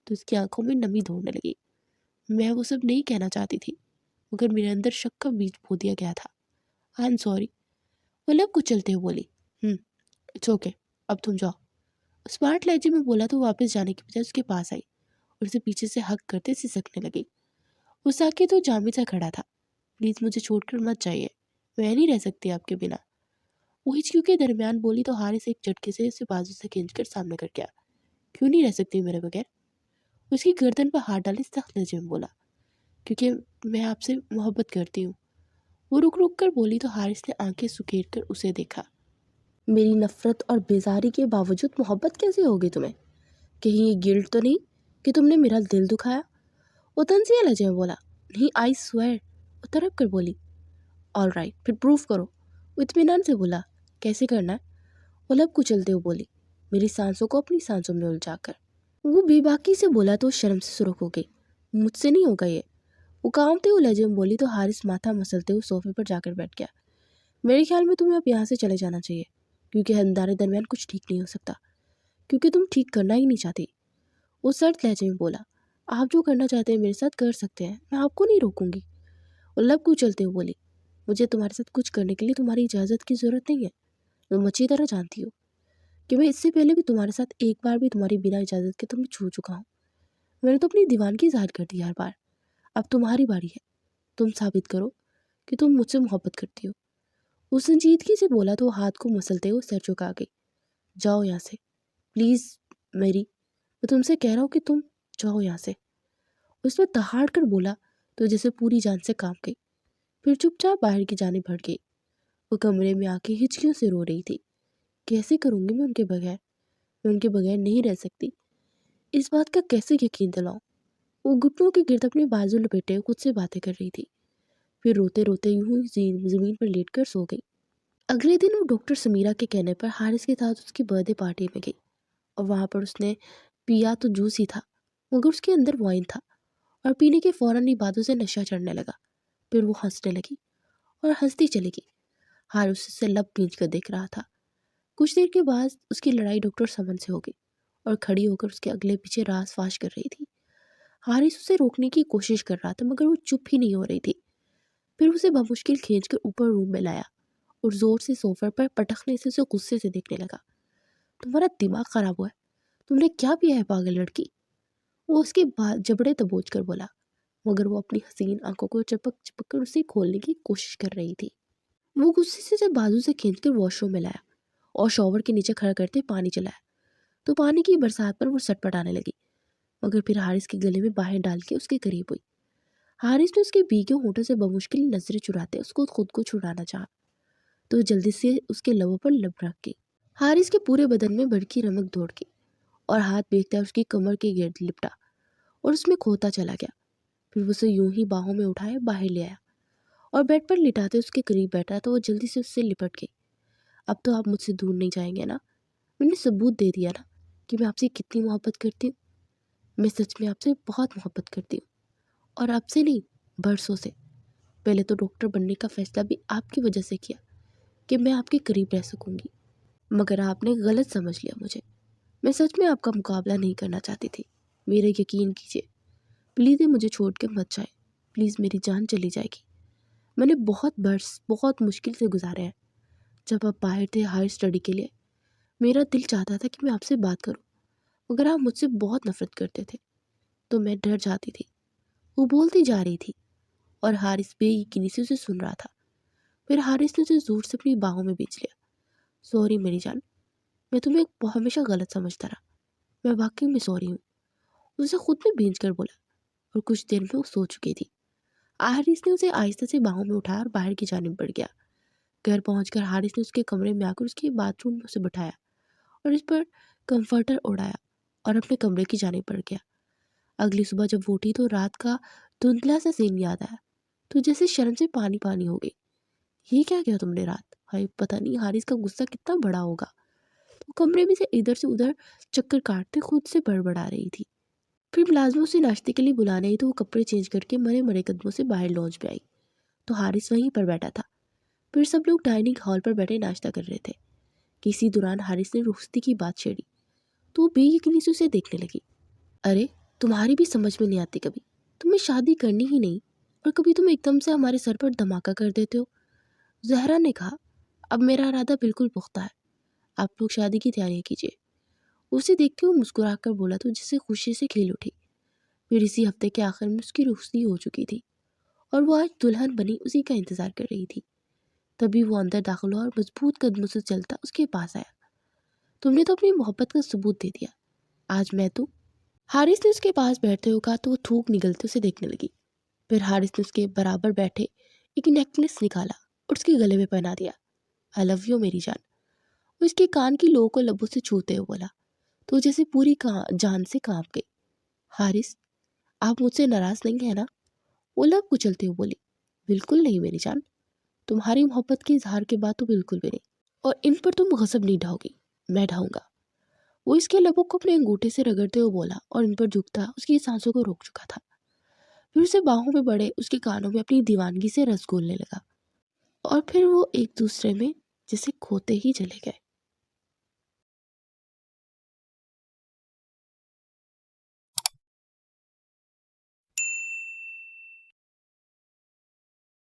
تو اس کی آنکھوں میں نمی دوڑنے لگی۔ میں وہ سب نہیں کہنا چاہتی تھی، مگر میرے اندر شک کا بیج بو دیا گیا تھا۔ آئی ایم سوری، وہ لب کچلتے ہوئے بولی۔ اٹس اوکے، اب تم جاؤ، اسمارٹ لہجے میں بولا تو واپس جانے کی بجائے اس کے پاس آئی اور اسے پیچھے سے ہگ کرتے سسکنے لگی۔ وہ ساکت تو جامد سا کھڑا تھا۔ پلیز مجھے چھوڑ کر مت جائیے، میں نہیں رہ سکتی آپ کے بنا، وہ ہچکیوں کے درمیان بولی تو حارث ایک جھٹکے سے اسے بازو سے کھینچ کر سامنے کر گیا۔ کیوں نہیں رہ سکتی میرے بغیر؟ اس کی گردن پر ہاتھ ڈالے سخت لہجے میں بولا۔ کیونکہ میں آپ سے محبت کرتی ہوں، وہ رک رک کر بولی تو حارث نے آنکھیں سکیر کر اسے دیکھا۔ میری نفرت اور بیزاری کے باوجود محبت کیسے ہوگی تمہیں؟ کہیں یہ گلٹ تو نہیں کہ تم نے میرا دل دکھایا؟ وہ تنزیہ لہجے میں بولا۔ نہیں، آئی سویئر، وہ تڑپ کر بولی۔ آل رائٹ، پھر پروف کرو، وہ اطمینان سے بولا۔ کیسے کرنا ہے؟ وہ لب کچلتے ہوئے بولی، میری سانسوں کو اپنی سانسوں میں الجھا کر۔ وہ بے باکی سے بولا تو شرم سے سرخ ہو گئی۔ مجھ سے نہیں ہوگا یہ، وہ کانپتے ہوئے لہجے میں بولی تو حارث ماتھا مسلتے ہوئے صوفے پر جا کر بیٹھ گیا۔ میرے خیال میں تمہیں اب یہاں سے چلے جانا چاہیے، کیونکہ ہمارے درمیان کچھ ٹھیک نہیں ہو سکتا، کیونکہ تم ٹھیک کرنا ہی نہیں چاہتی، وہ سرد لہجے میں بولا۔ آپ جو کرنا چاہتے ہیں میرے ساتھ کر سکتے ہیں، میں آپ کو نہیں روکوں گی، وہ لب کچلتے ہوئے بولی۔ مجھے تمہارے ساتھ کچھ کرنے کے لیے تمہاری اجازت کی ضرورت نہیں ہے، تم اچھی طرح جانتی ہو کہ میں اس سے پہلے بھی تمہارے ساتھ ایک بار بھی تمہاری بنا اجازت کے تمہیں چھو چکا ہوں۔ میں نے تو اپنی دیوانگی ظاہر کر دی ہر بار، اب تمہاری باری ہے، تم ثابت کرو کہ تم مجھ سے محبت کرتی ہو، وہ سنجیدگی سے بولا تو ہاتھ کو مسلتے ہوئے سر جھکا گئی۔ جاؤ یہاں سے پلیز میری، میں تم سے کہہ رہا ہوں کہ تم جاؤ یہاں سے، اس پر دہاڑ کر بولا تو جیسے پوری جان سے کانپ گئی، پھر چپ چاپ باہر کی جانب بڑھ گئی۔ وہ کمرے میں آ کے ہچکیوں سے رو رہی تھی۔ کیسے کروں گی میں ان کے بغیر، میں ان کے بغیر نہیں رہ سکتی، اس بات کا کیسے یقین دلاؤں؟ وہ گھٹنوں کے گرد اپنے بازو لپیٹے خود سے باتیں کر رہی تھی، پھر روتے روتے یوں ہی زمین پر لیٹ کر سو گئی۔ اگلے دن وہ ڈاکٹر سمیرہ کے کہنے پر حارث کے ساتھ اس کی برتھ ڈے پارٹی میں گئی، اور وہاں پر اس نے پیا تو جوس ہی تھا، مگر اس کے اندر وائن تھا، اور پینے کے فوراً ہی بعد اسے نشہ چڑھنے لگا۔ پھر وہ ہنسنے لگی اور ہنستی چلی گئی۔ حارث اس سے لب بھینچ کر دیکھ رہا تھا۔ کچھ دیر کے بعد اس کی لڑائی ڈاکٹر سمن سے ہو گئی اور کھڑی ہو کر اس کے اگلے پیچھے راز فاش کر رہی تھی۔ حارث اسے روکنے کی کوشش کر رہا تھا مگر وہ چپ ہی نہیں ہو رہی تھی۔ پھر اسے بمشکل کھینچ کر اوپر روم میں لایا اور زور سے سوفے پر پٹکنے سے اسے غصے سے دیکھنے لگا۔ تمہارا دماغ خراب ہوا ہے، تم نے کیا پیا ہے پاگل لڑکی، وہ اس کے جبڑے دبوچ کر بولا، مگر وہ اپنی حسین آنکھوں کو چپک چپک کر اسے کھولنے کی کوشش کر رہی تھی۔ وہ غصے سے اسے بازو سے کھینچ کر واش روم میں لایا اور شاور کے نیچے کھڑا کرتے پانی چلایا تو پانی کی برسات پر وہ سٹ پٹانے لگی، مگر پھر حارث کے گلے میں باہیں ڈال کے اس کے قریب ہوئی۔ حارث نے اس کے بھیگے ہونٹوں سے بمشکل نظریں چراتے اس کو خود کو چھڑانا چاہا تو جلدی سے اس کے لبوں پر لب رکھ گئی۔ حارث کے پورے بدن میں بھڑکی رمق دوڑ گئی اور ہاتھ بیکتا اس کی کمر کے گرد لپٹا اور اس میں کھوتا چلا گیا۔ پھر وہ اسے یوں ہی باہوں میں اٹھائے باہر لے آیا اور بیڈ پر لٹاتے اس کے قریب بیٹھا تو وہ جلدی سے اس سے لپٹ گئی۔ اب تو آپ مجھ سے دور نہیں جائیں گے نا؟ میں نے ثبوت دے دیا نا کہ میں آپ سے کتنی محبت کرتی ہوں۔ میں سچ میں آپ سے بہت محبت کرتی ہوں، اور آپ سے نہیں، برسوں سے۔ پہلے تو ڈاکٹر بننے کا فیصلہ بھی آپ کی وجہ سے کیا کہ میں آپ کے قریب رہ سکوں گی، مگر آپ نے غلط سمجھ لیا مجھے۔ میں سچ میں آپ کا مقابلہ نہیں کرنا چاہتی تھی، میرے یقین کیجیے۔ پلیز مجھے چھوڑ کے مت جائیں، پلیز میری جان چلی جائے گی۔ میں نے بہت برس بہت مشکل سے گزارے ہیں۔ جب آپ باہر تھے ہائر اسٹڈی کے لیے، میرا دل چاہتا تھا کہ میں آپ سے بات کروں، مگر آپ مجھ سے بہت نفرت کرتے تھے تو میں ڈر جاتی تھی۔ وہ بولتی جا رہی تھی اور حارث بے یقینی سے اسے سن رہا تھا۔ پھر حارث نے اسے زور سے اپنی باہوں میں بیچ لیا۔ سوری میری جان، میں تمہیں ہمیشہ غلط سمجھتا رہا، میں واقعی میں سوری ہوں، اسے خود میں بھینچ کر بولا، اور کچھ دیر میں وہ سو چکی تھی۔ حارث نے اسے آہستہ سے باہوں میں اٹھایا اور باہر کی جانب بڑھ گیا۔ گھر پہنچ کر حارث نے اس کے کمرے میں آ کر اس کے باتھ روم میں اسے بٹھایا اور اس پر کمفرٹر اڑایا اور اپنے کمرے کی جانب بڑھ گیا۔ اگلی صبح جب وہ اٹھی تو رات کا دھندلا سا سین یاد آیا۔ تو جیسے شرم سے پانی پانی ہو گئی۔ یہ کیا کیا تم نے رات؟ ہائے پتہ نہیں حارث کا غصہ کتنا بڑا ہوگا۔ تو کمرے میں سے ادھر چکر کاٹتے خود سے بڑبڑا رہی تھی۔ پھر ملازموں سے ناشتے کے لیے بلانے آئی تو وہ کپڑے چینج کر کے مرے مرے قدموں سے باہر لانچ پہ آئی تو حارث وہیں پر بیٹھا تھا۔ پھر سب لوگ ڈائننگ ہال پر بیٹھے ناشتہ کر رہے تھے کہ اسی دوران حارث نے رخصتی کی بات چھیڑی تو وہ بے یقینی سے اسے دیکھنے لگی۔ ارے تمہاری بھی سمجھ میں نہیں آتی کبھی، تمہیں شادی کرنی ہی نہیں اور کبھی تم ایک دم سے ہمارے سر پر دھماکہ کر دیتے ہو۔ زہرا نے کہا، اب میرا ارادہ بالکل پختہ ہے، آپ لوگ شادی کی تیاریاں کیجیے۔ اسے دیکھ کے وہ مسکرا کر بولا تو جسے خوشی سے کھیل اٹھی۔ پھر اسی ہفتے کے آخر میں اس کی رخصتی ہو چکی تھی اور وہ آج دلہن بنی اسی کا انتظار کر رہی تھی۔ تبھی وہ اندر داخل ہوا اور مضبوط قدموں سے چلتا اس کے پاس آیا۔ تم نے تو اپنی محبت کا ثبوت دے دیا، آج میں تو۔ حارث نے اس کے پاس بیٹھتے ہوئے کہا تو وہ تھوک نگلتے اسے دیکھنے لگی۔ پھر حارث نے اس کے برابر بیٹھے ایک نیکلس نکالا اور اس کے گلے میں پہنا دیا۔ آئی لو یو میری جان، وہ اس کے کان کی لو کو لبوں سے چھوتے ہوئے بولا تو جیسے پوری جان سے کانپ گئی۔ حارث آپ مجھ سے ناراض نہیں ہیں نا؟ وہ لب کچلتے ہوئے بولی، بالکل نہیں میری جان، تمہاری محبت کے اظہار کے بعد تو بالکل بھی نہیں، اور ان پر تم غضب نہیں ڈھاؤ گی، میں ڈھاؤں گا۔ وہ اس کے لبوں کو اپنے انگوٹھے سے رگڑتے ہوئے بولا اور ان پر جھکتا اس کی سانسوں کو روک چکا تھا۔ پھر اسے باہوں میں بڑے اس کے کانوں میں اپنی دیوانگی سے رس گھولنے لگا اور پھر وہ ایک دوسرے میں جسے کھوتے ہی چلے گئے۔